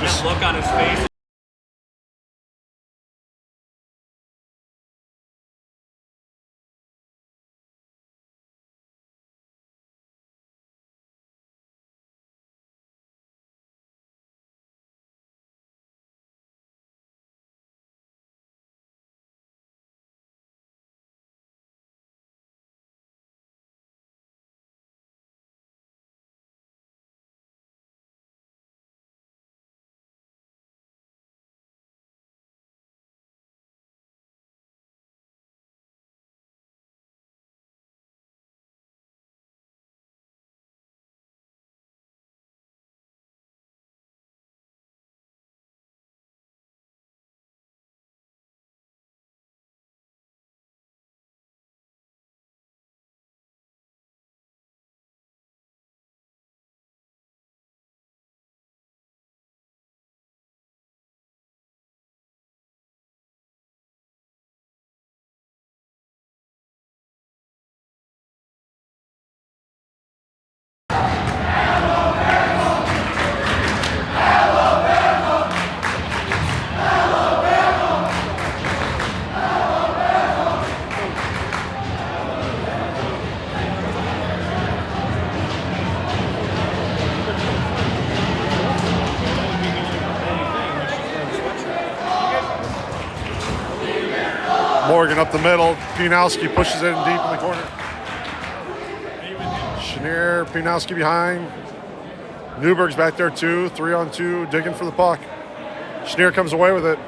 Just That look on his face. Morgan up the middle. Pijanowski pushes it in deep in the corner. Chenier, Pijanowski behind. Newburg's back there too. 3-on-2, digging for the puck. Chenier comes away with it.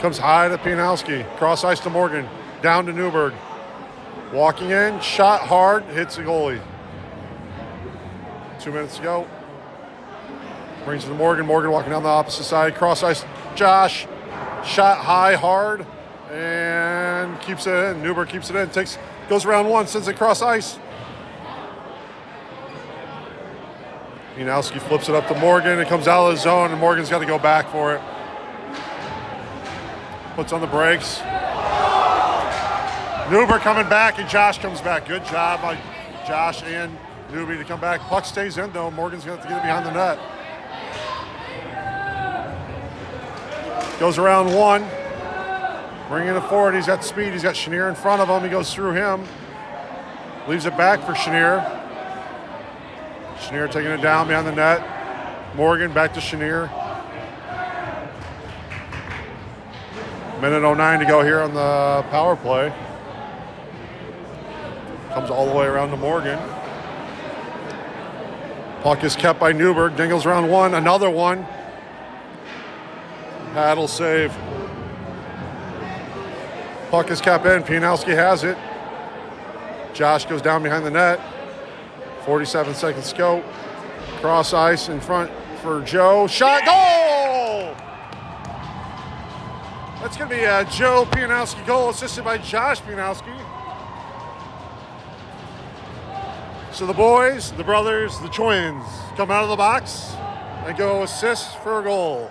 Comes high to Pijanowski. Cross ice to Morgan. Down to Newburg. Walking in, shot hard, hits the goalie. 2 minutes to go. Brings it to Morgan. Morgan walking down the opposite side. Cross ice, Josh. Shot high, hard, and keeps it in. Newburg keeps it in. Goes around one, sends it across ice. Pijanowski flips it up to Morgan. It comes out of the zone, and Morgan's got to go back for it. Puts on the brakes. Newburg coming back, and Josh comes back. Good job by Josh and Newby to come back. Puck stays in, though. Morgan's going to have to get it behind the net. Goes around one. Bringing it forward. He's got speed. He's got Chenier in front of him. He goes through him. Leaves it back for Chenier. Chenier taking it down behind the net. Morgan back to Chenier. Minute 09 to go here on the power play. Comes all the way around to Morgan. Puck is kept by Newburg. Dingles around one. Another one. Paddle save. Puck is kept in. Pijanowski has it. Josh goes down behind the net. 47 seconds to go. Cross ice in front for Joe. Shot. Goal! That's going to be a Joe Pijanowski goal, assisted by Josh Pijanowski. So the boys, the brothers, the twins come out of the box and go assist for a goal.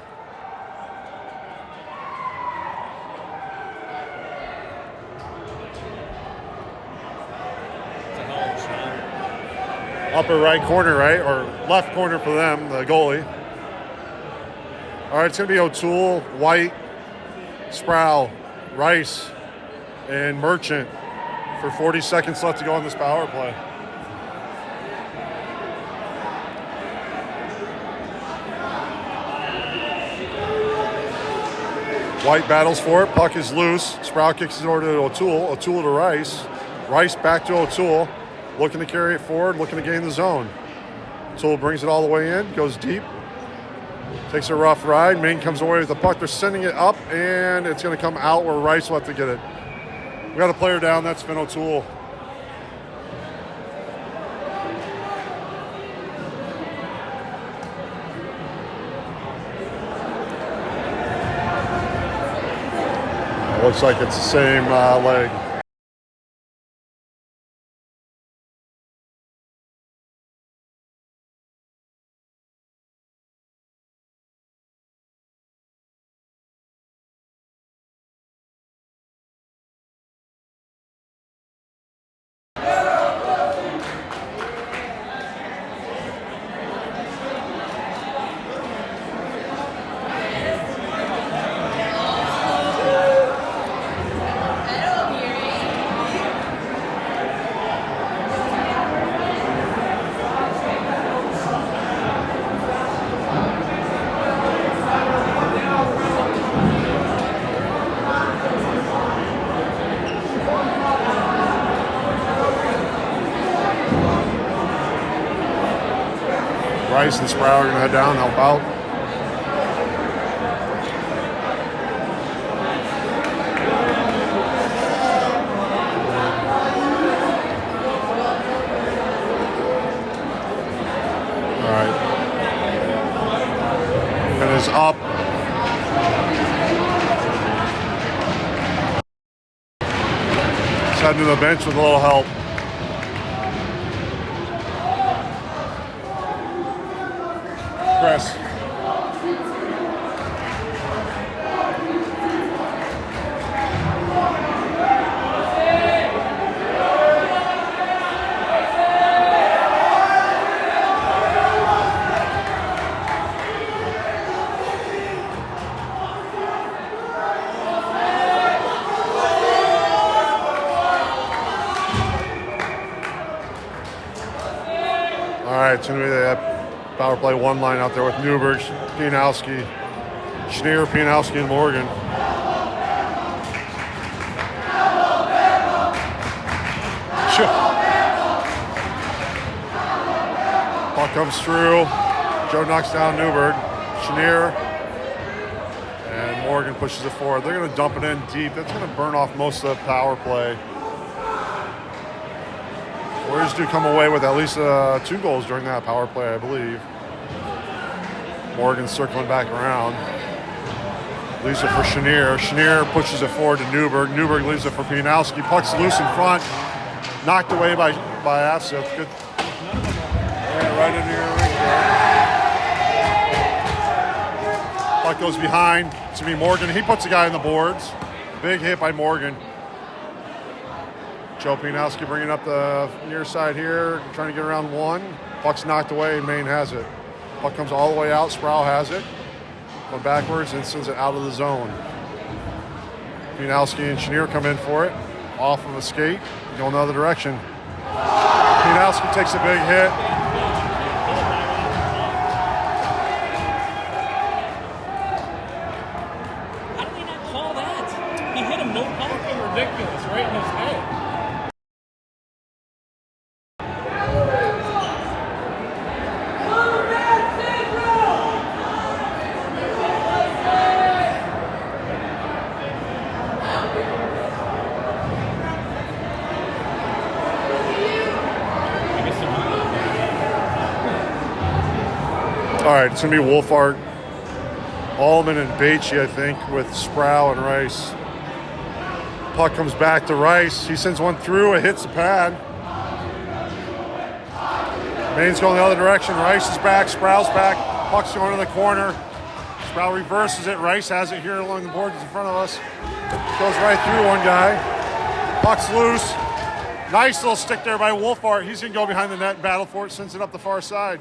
Upper right corner, right? Or left corner for them, the goalie. All right, it's going to be O'Toole, White, Sproul, Rice, and Merchant for 40 seconds left to go on this power play. White battles for it. Puck is loose. Sproul kicks it over to O'Toole. O'Toole to Rice. Rice back to O'Toole. Looking to carry it forward, looking to gain the zone. O'Toole brings it all the way in, goes deep. Takes a rough ride. Maine comes away with the puck. They're sending it up, and it's going to come out where Rice will have to get it. We got a player down. That's Finn O'Toole. Looks like it's the same leg. Rice and Sproul are going to head down and help out. All right. And is up. He's heading to the bench with a little help. Chris. All right, it's going to be that power play one line out there with Newburg, Pijanowski, Chenier, Pijanowski, and Morgan. Puck comes through. Joe knocks down Newburg. Chenier and Morgan pushes it forward. They're going to dump it in deep. That's going to burn off most of the power play. Warriors do come away with at least 2 goals during that power play, I believe. Morgan circling back around. Leaves it for Chenier. Chenier pushes it forward to Newburg. Newburg leaves it for Pijanowski. Puck's loose in front. Knocked away by Afseth. Good. Right into your ring there. Puck goes behind. It's going to be Morgan. He puts the guy on the boards. Big hit by Morgan. Joe Pijanowski bringing up the near side here, trying to get around one. Puck's knocked away, and Maine has it. Puck comes all the way out, Sproul has it. Going backwards and sends it out of the zone. Pijanowski and Chenier come in for it. Off of a skate, going the other direction. Pijanowski takes a big hit. How did he not call that? He hit him no puck. Ridiculous, right in his head. All right, it's going to be Wolfart, Allman, and Bathje, I think, with Sproul and Rice. Puck comes back to Rice. He sends one through. It hits the pad. Maine's going the other direction. Rice is back. Sproul's back. Puck's going to the corner. Sproul reverses it. Rice has it here along the boards in front of us. Goes right through one guy. Puck's loose. Nice little stick there by Wolfart. He's going to go behind the net and battle for it. Sends it up the far side.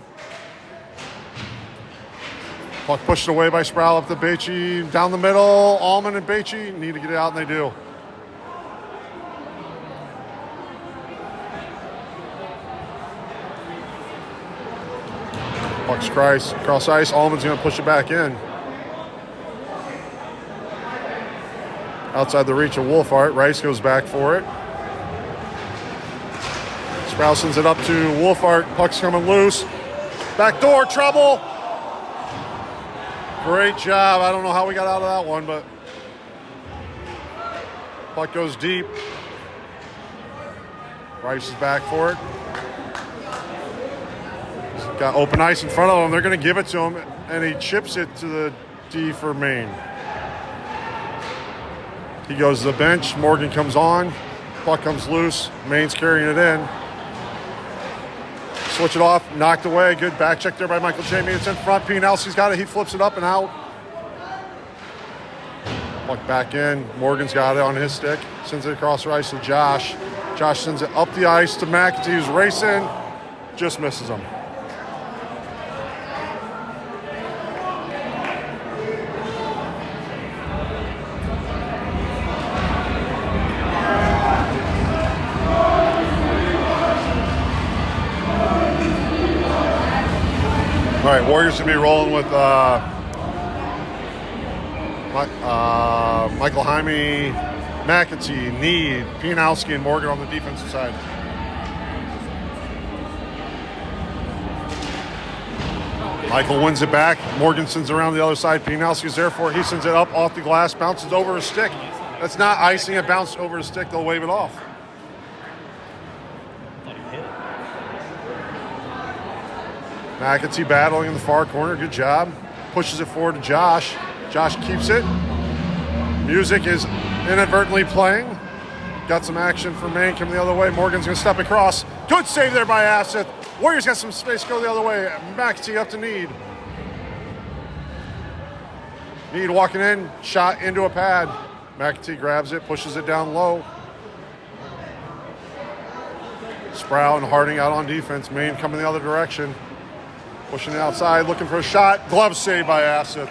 Puck pushed away by Sproul up to Bathje. Down the middle. Allman and Bathje need to get it out, and they do. Puck's cross ice. Allman's going to push it back in. Outside the reach of Wolfart. Rice goes back for it. Sproul sends it up to Wolfart. Puck's coming loose. Back door, trouble. Great job. I don't know how we got out of that one, but puck goes deep. Rice is back for it. He's got open ice in front of him. They're going to give it to him, and he chips it to the D for Maine. He goes to the bench. Morgan comes on. Puck comes loose. Maine's carrying it in. Switch it off, knocked away. Good back check there by Michael Jamie. It's in front. Pijanowski's got it. He flips it up and out. Puck back in. Morgan's got it on his stick. Sends it across the ice to Josh. Josh sends it up the ice to McAtee, who's racing. Just misses him. All right, Warriors going to be rolling with Michael Jaime, McAtee, Need, Pijanowski, and Morgan on the defensive side. Michael wins it back. Morgan sends it around the other side. Pijanowski's there for it. He sends it up off the glass, bounces over his stick. That's not icing. It bounced over his stick. They'll wave it off. McAtee battling in the far corner. Good job. Pushes it forward to Josh. Josh keeps it. Music is inadvertently playing. Got some action for Maine coming the other way. Morgan's going to step across. Good save there by Asseth. Warriors got some space, go the other way. McAtee up to Need. Need walking in, shot into a pad. McAtee grabs it, pushes it down low. Sproul and Harding out on defense. Maine coming the other direction. Pushing it outside, looking for a shot. Glove save by Asseth.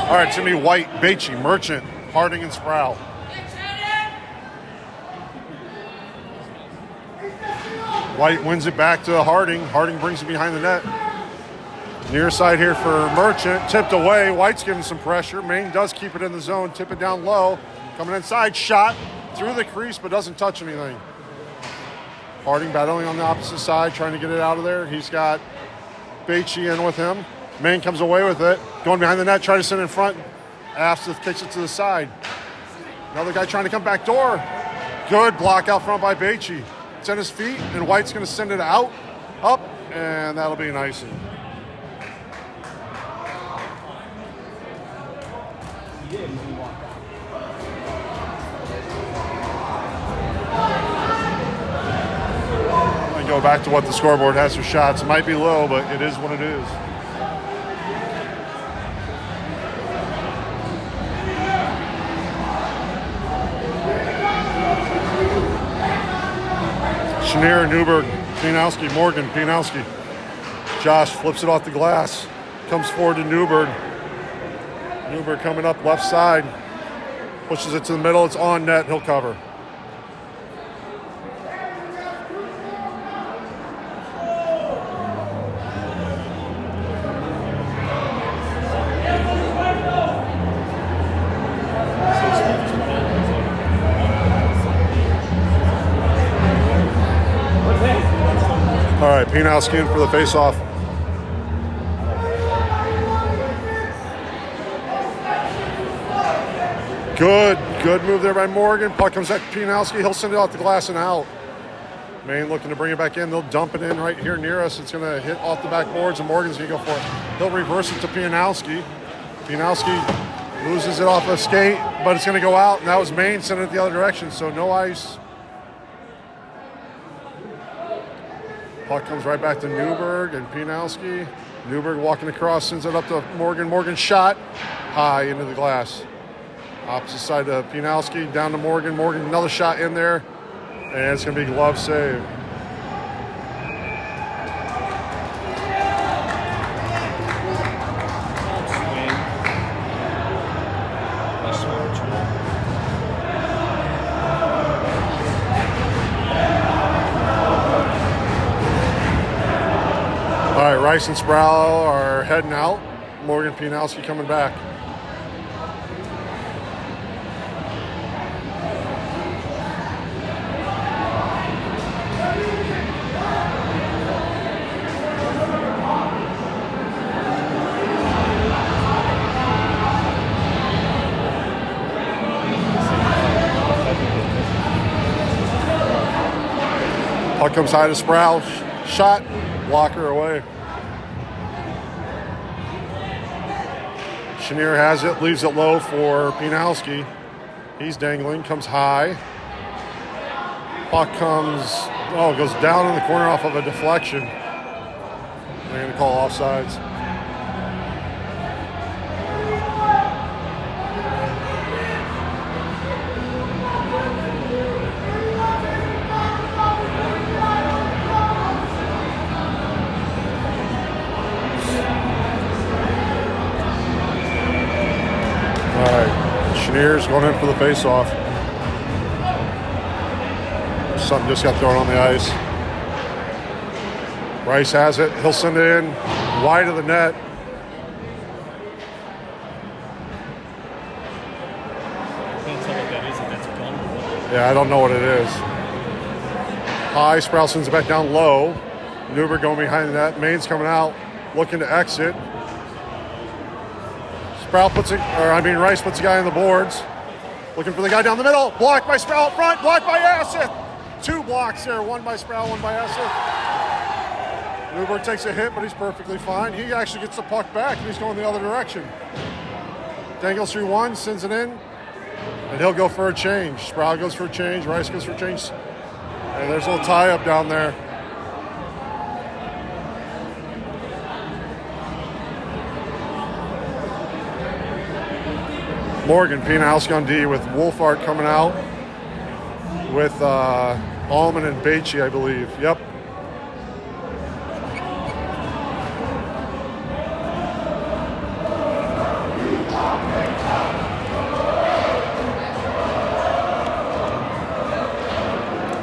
All right, it's going to be White, Bathje, Merchant, Harding, and Sproul. White wins it back to Harding. Harding brings it behind the net. Near side here for Merchant. Tipped away. White's giving some pressure. Maine does keep it in the zone. Tip it down low. Coming inside. Shot through the crease, but doesn't touch anything. Harding battling on the opposite side, trying to get it out of there. He's got Bathje in with him. Maine comes away with it. Going behind the net, trying to send it in front. Asseth kicks it to the side. Another guy trying to come back door. Good block out front by Bathje. It's at his feet, and White's going to send it out, up, and that'll be an icing. I go back to what the scoreboard has for shots. It might be low, but it is what it is. Chenier, Newburg, Pijanowski, Morgan, Pijanowski. Josh flips it off the glass. Comes forward to Newburg. Newburg coming up left side. Pushes it to the middle. It's on net. He'll cover. All right, Pijanowski in for the face-off. Good move there by Morgan. Puck comes back to Pijanowski. He'll send it off the glass and out. Maine looking to bring it back in. They'll dump it in right here near us. It's going to hit off the backboards, and Morgan's going to go for it. He'll reverse it to Pijanowski. Pijanowski loses it off a skate, but it's going to go out, and that was Maine sending it the other direction, so no ice. Puck comes right back to Newburg and Pijanowski. Newburg walking across, sends it up to Morgan. Morgan shot high into the glass. Opposite side to Pijanowski, down to Morgan. Morgan, another shot in there, and it's going to be glove save. All right, Rice and Sproul are heading out. Morgan, Pijanowski coming back. Puck comes high to Sproul. Shot. Blocker away. Chenier has it. Leaves it low for Pijanowski. He's dangling. Comes high. Puck goes down in the corner off of a deflection. They're going to call offsides. Chenier's going in for the face-off. Something just got thrown on the ice. Rice has it. He'll send it in wide of the net. Can't tell what that is, if that's a gun or what. Yeah, I don't know what it is. High, Sproul sends it back down low. Newburg going behind the net. Maine's coming out, looking to exit. Rice puts the guy on the boards. Looking for the guy down the middle. Blocked by Sproul up front. Blocked by Asseth. 2 blocks there. One by Sproul, one by Asseth. Newburg takes a hit, but he's perfectly fine. He actually gets the puck back, and he's going the other direction. Dangles through one, sends it in, and he'll go for a change. Sproul goes for a change. Rice goes for a change. And there's a little tie-up down there. Morgan, Pijanowski on D with Wolfart coming out with Allman and Bathje, I believe. Yep.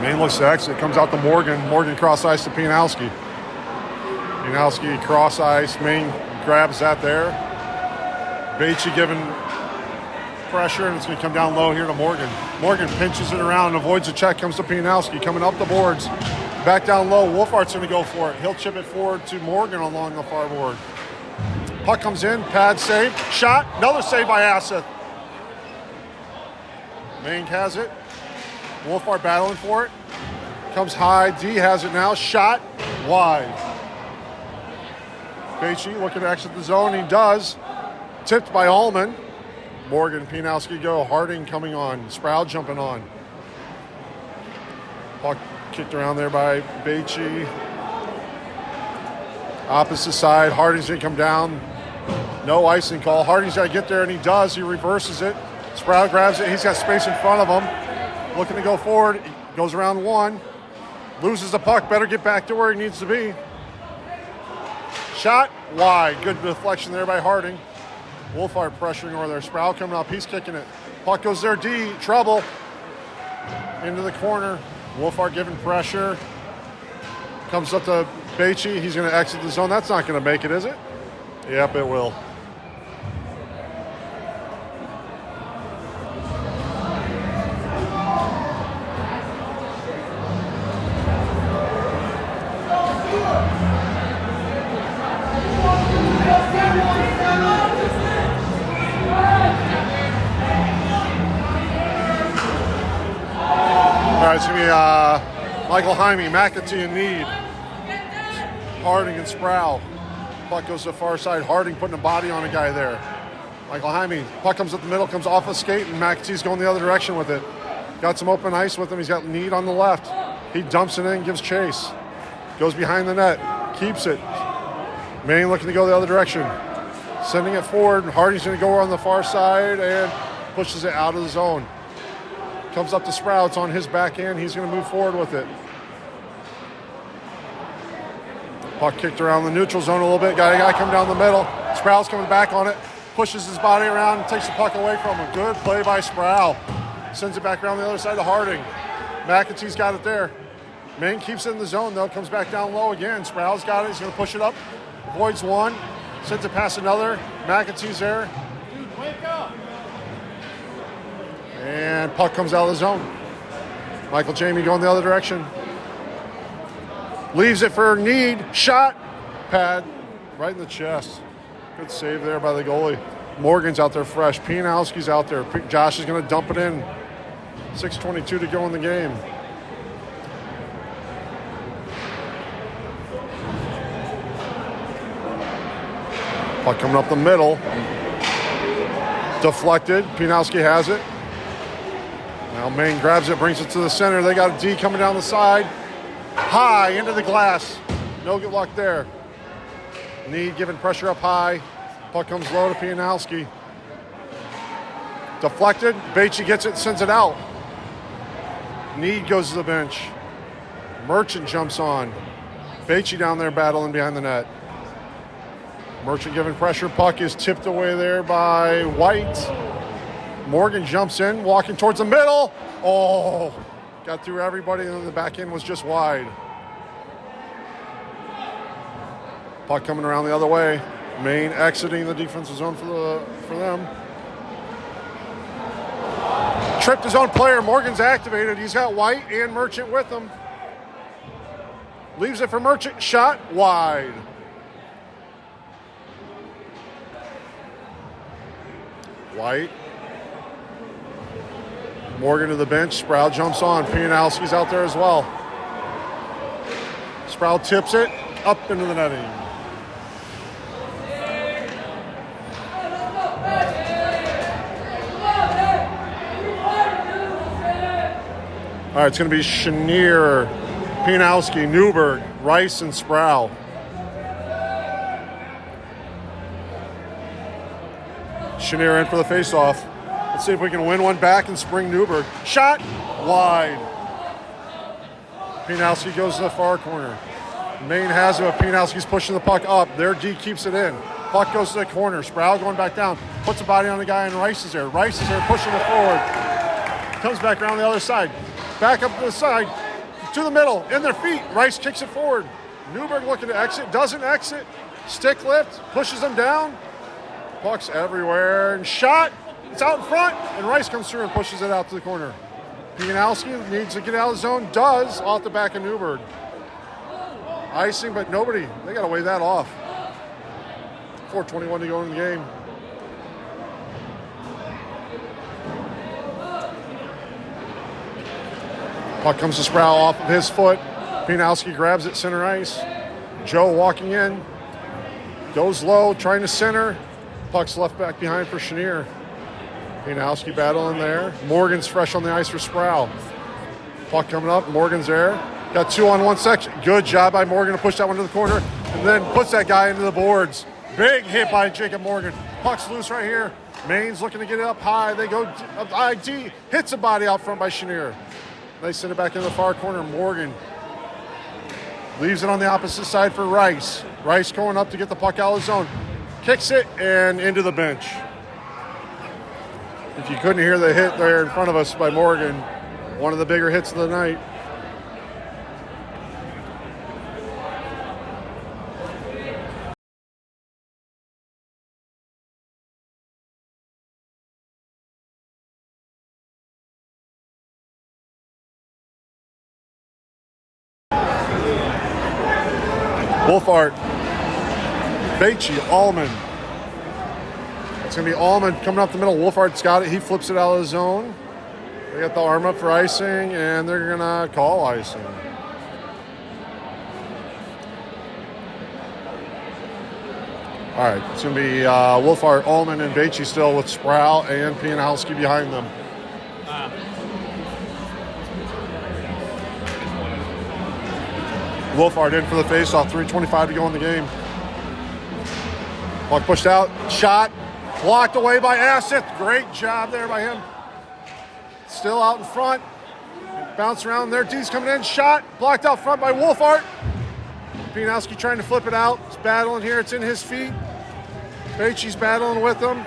Maine looks to exit. Comes out to Morgan. Morgan cross ice to Pijanowski. Pijanowski cross ice. Maine grabs that there. Bathje giving pressure, and it's going to come down low here to Morgan. Morgan pinches it around, avoids a check, comes to Pijanowski, coming up the boards. Back down low. Wolfart's going to go for it. He'll chip it forward to Morgan along the far board. Puck comes in. Pad save. Shot. Another save by Asseth. Maine has it. Wolfart battling for it. Comes high. D has it now. Shot. Wide. Bathje looking to exit the zone. He does. Tipped by Allman. Morgan, Pijanowski go. Harding coming on. Sproul jumping on. Puck kicked around there by Bathje. Opposite side. Harding's going to come down. No icing call. Harding's got to get there, and he does. He reverses it. Sproul grabs it. He's got space in front of him. Looking to go forward. He goes around one. Loses the puck. Better get back to where he needs to be. Shot. Wide. Good deflection there by Harding. Wolfart pressuring over there. Sproul coming up. He's kicking it. Puck goes there. D. Trouble. Into the corner. Wolfart giving pressure. Comes up to Bathje. He's going to exit the zone. That's not going to make it, is it? Yep, it will. All right, it's going to be Michael Jaime, McAtee, and Need. Harding and Sproul. Puck goes to the far side. Harding putting a body on a guy there. Michael Jaime. Puck comes up the middle, comes off a skate, and McAtee's going the other direction with it. Got some open ice with him. He's got Need on the left. He dumps it in, gives chase. Goes behind the net. Keeps it. Maine looking to go the other direction. Sending it forward. Harding's going to go on the far side and pushes it out of the zone. Comes up to Sproul. It's on his backhand. He's going to move forward with it. Puck kicked around the neutral zone a little bit. Got a guy coming down the middle. Sproul's coming back on it. Pushes his body around and takes the puck away from him. Good play by Sproul. Sends it back around the other side to Harding. McAtee's got it there. Maine keeps it in the zone, though. Comes back down low again. Sproul's got it. He's going to push it up. Avoids one. Sends it past another. McAtee's there. Dude, wake up. And puck comes out of the zone. Michael Jaime going the other direction. Leaves it for Need. Shot. Pad. Right in the chest. Good save there by the goalie. Morgan's out there fresh. Pijanowski's out there. Josh is going to dump it in. 6:22 to go in the game. Puck coming up the middle. Deflected. Pijanowski has it. Now Maine grabs it, brings it to the center. They got a D coming down the side. High into the glass. No good luck there. Need giving pressure up high. Puck comes low to Pijanowski. Deflected. Bathje gets it, sends it out. Need goes to the bench. Merchant jumps on. Bathje down there battling behind the net. Merchant giving pressure. Puck is tipped away there by White. Morgan jumps in, walking towards the middle. Oh, got through everybody, and then the back end was just wide. Puck coming around the other way. Maine exiting the defensive zone for them. Tripped his own player. Morgan's activated. He's got White and Merchant with him. Leaves it for Merchant. Shot wide. White. Morgan to the bench. Sproul jumps on. Pijanowski's out there as well. Sproul tips it up into the netting. All right, it's going to be Chenier, Pijanowski, Newburg, Rice, and Sproul. Chenier in for the faceoff. Let's see if we can win one back and spring Newburg. Shot wide. Pijanowski goes to the far corner. Maine has it, but Pijanowski's pushing the puck up. Their D keeps it in. Puck goes to the corner. Sproul going back down. Puts a body on the guy, and Rice is there. Rice is there pushing it forward. Comes back around the other side. Back up to the side. To the middle. In their feet. Rice kicks it forward. Newburg looking to exit. Doesn't exit. Stick lift. Pushes them down. Puck's everywhere. And shot. It's out in front. And Rice comes through and pushes it out to the corner. Pijanowski needs to get out of the zone. Does off the back of Newburg. Icing, but nobody. They got to wave that off. 4:21 to go in the game. Puck comes to Sproul off of his foot. Pijanowski grabs it center ice. Joe walking in. Goes low, trying to center. Puck's left back behind for Chenier. Pijanowski battling there. Morgan's fresh on the ice for Sproul. Puck coming up. Morgan's there. Got 2 on 1 section. Good job by Morgan to push that one to the corner and then puts that guy into the boards. Big hit by Jacob Morgan. Puck's loose right here. Maine's looking to get it up high. They go up high. D hits a body out front by Chenier. They send it back into the far corner. Morgan leaves it on the opposite side for Rice. Rice going up to get the puck out of the zone. Kicks it and into the bench. If you couldn't hear the hit there in front of us by Morgan, one of the bigger hits of the night. Wolfart, Bathje, Allman. It's going to be Allman coming up the middle. Wolfart's got it. He flips it out of the zone. They got the arm up for icing, and they're going to call icing. All right, it's going to be Wolfart, Allman, and Bathje still with Sproul and Pijanowski behind them. Wolfart in for the faceoff. 3:25 to go in the game. Puck pushed out. Shot. Blocked away by Asset. Great job there by him. Still out in front. Bounce around there. D's coming in. Shot. Blocked out front by Wolfart. Pijanowski trying to flip it out. He's battling here. It's in his feet. Bathje's battling with him.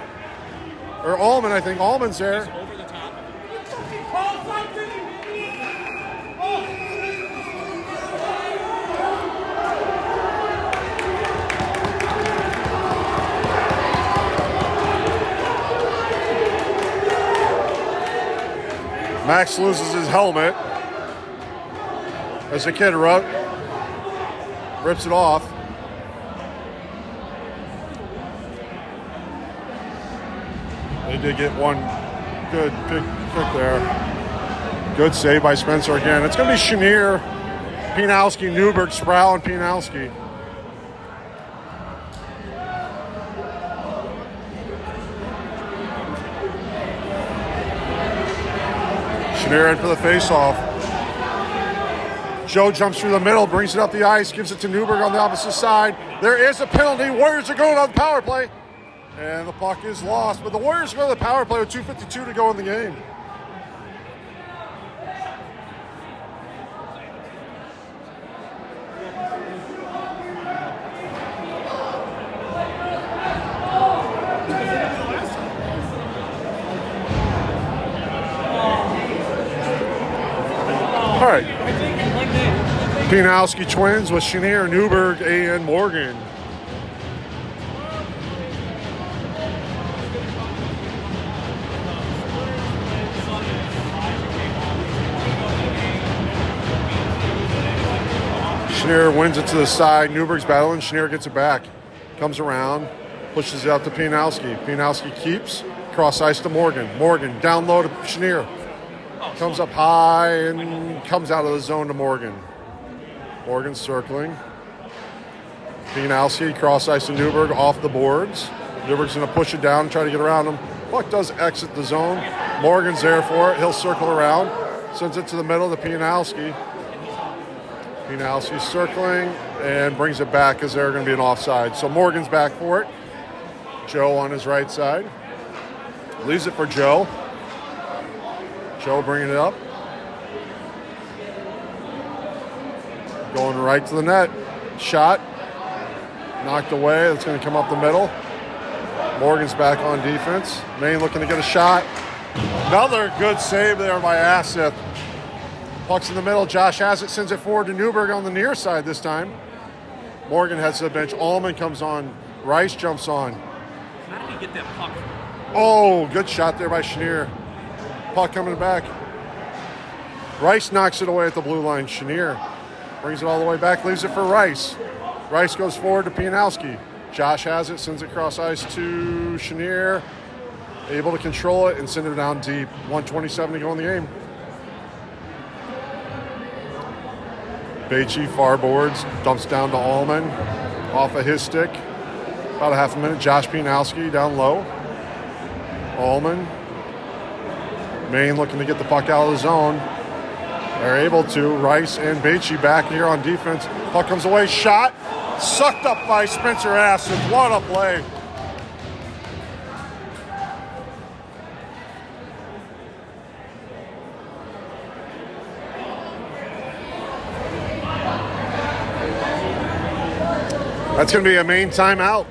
Or Allman, I think. Allman's there. Over the top. Max loses his helmet as the kid rips it off. They did get one good big kick there. Good save by Spencer again. It's going to be Chenier, Pijanowski, Newburg, Sproul, and Pijanowski. Chenier in for the faceoff. Joe jumps through the middle, brings it up the ice, gives it to Newburg on the opposite side. There is a penalty. Warriors are going on the power play. And the puck is lost. But the Warriors go to the power play with 2:52 to go in the game. All right. Pijanowski twins with Chenier, Newburg, and Morgan. Chenier wins it to the side. Newburg's battling. Chenier gets it back. Comes around. Pushes it out to Pijanowski. Pijanowski keeps. Cross ice to Morgan. Morgan down low to Chenier. Comes up high and comes out of the zone to Morgan. Morgan circling. Pijanowski cross ice to Newburg off the boards. Newburg's going to push it down and try to get around him. Puck does exit the zone. Morgan's there for it. He'll circle around. Sends it to the middle to Pijanowski. Pijanowski circling and brings it back as they're going to be an offside. So Morgan's back for it. Joe on his right side. Leaves it for Joe. Joe bringing it up. Going right to the net. Shot. Knocked away. It's going to come up the middle. Morgan's back on defense. Maine looking to get a shot. Another good save there by Asith. Puck's in the middle. Josh has it. Sends it forward to Newburg on the near side this time. Morgan heads to the bench. Allman comes on. Rice jumps on. How did he get that puck? Oh, good shot there by Chenier. Puck coming back. Rice knocks it away at the blue line. Chenier brings it all the way back. Leaves it for Rice. Rice goes forward to Pijanowski. Josh has it, sends it across ice to Chenier. Able to control it and send it down deep. 1:27 to go in the game. Bathje far boards, dumps down to Allman. Off of his stick. About a half a minute. Josh Pijanowski down low. Allman. Maine looking to get the puck out of the zone. They're able to. Rice and Bathje back here on defense. Puck comes away. Shot. Sucked up by Spencer Asith. What a play. That's going to be a Maine timeout.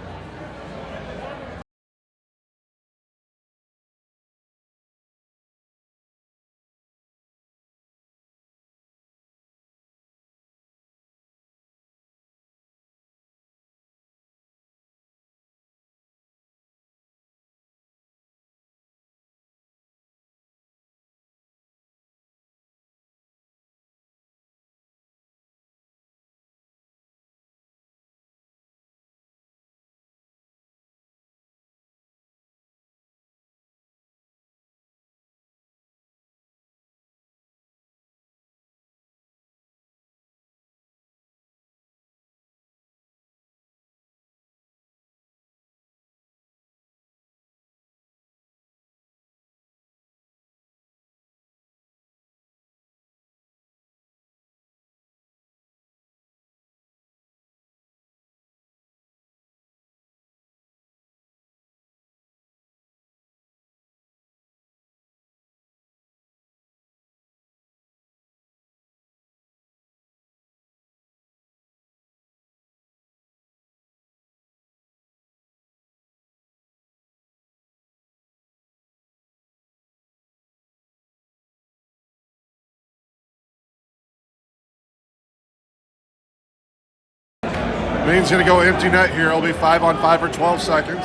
Maine's going to go empty net here. It'll be 5-on-5 for 12 seconds.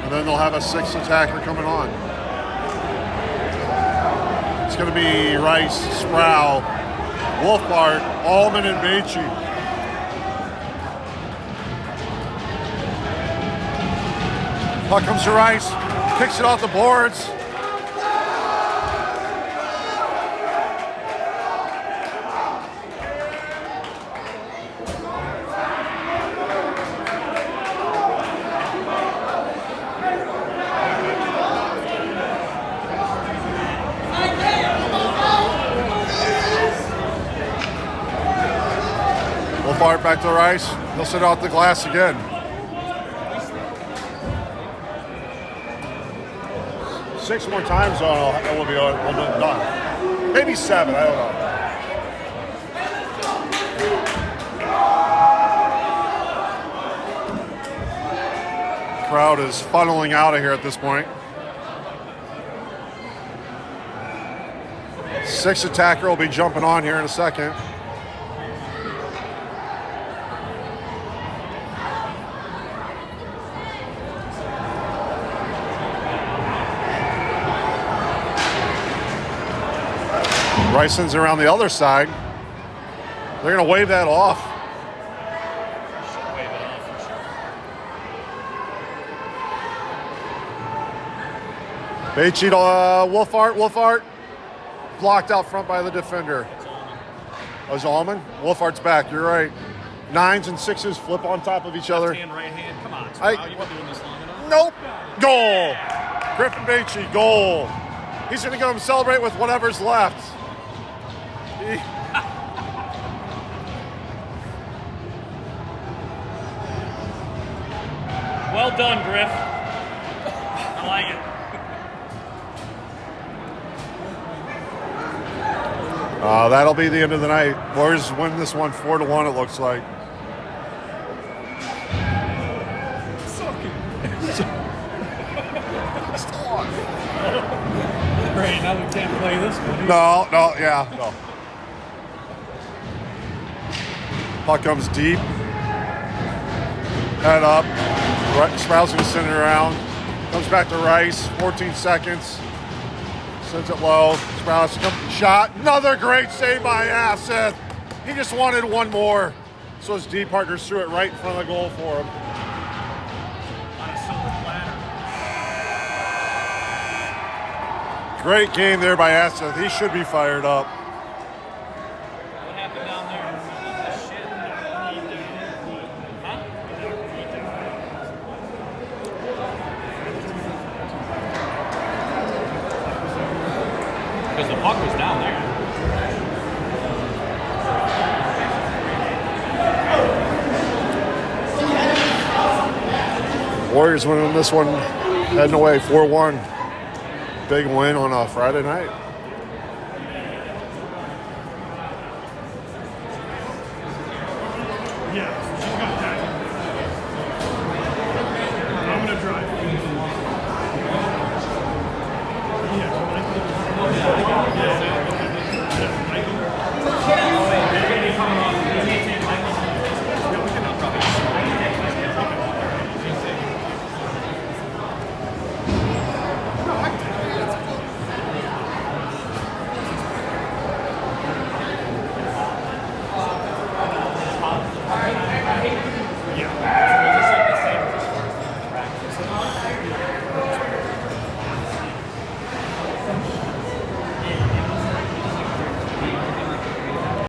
And then they'll have a sixth attacker coming on. It's going to be Rice, Sproul, Wolfbart, Allman, and Bathje. Puck comes to Rice. Kicks it off the boards. Far back to Rice. He'll sit off the glass again. 6 more times we'll be done. Maybe 7, I don't know. Crowd is funneling out of here at this point. 6th attacker will be jumping on here in a second. Rice sends around the other side. They're going to wave that off. Should wave it off for sure. Bathje to Wolfhard. Blocked out front by the defender. Oh, it's Allman? Wolfhard's back. You're right. 9s and 6s flip on top of each other. Left hand, right hand. Come on, Sproul. You've been doing this long enough. Nope. Goal. Griffin Bathje, goal. He's going to go and celebrate with whatever's left. Well done, Griff. I like it. That'll be the end of the night. Warriors win this one 4-1, it looks like. Great, now we can't play this one. No. Puck comes deep. Head up. Sproul's going to send it around. Comes back to Rice. 14 seconds. Sends it low. Sproul's shot. Another great save by Asseth. He just wanted one more. So his D partners threw it right in front of the goal for him. On a silver platter. Great game there by Asseth. He should be fired up. What happened down there? The shit. Huh? Because the puck was down there. Warriors winning this one, heading away 4-1. Big win on a Friday night.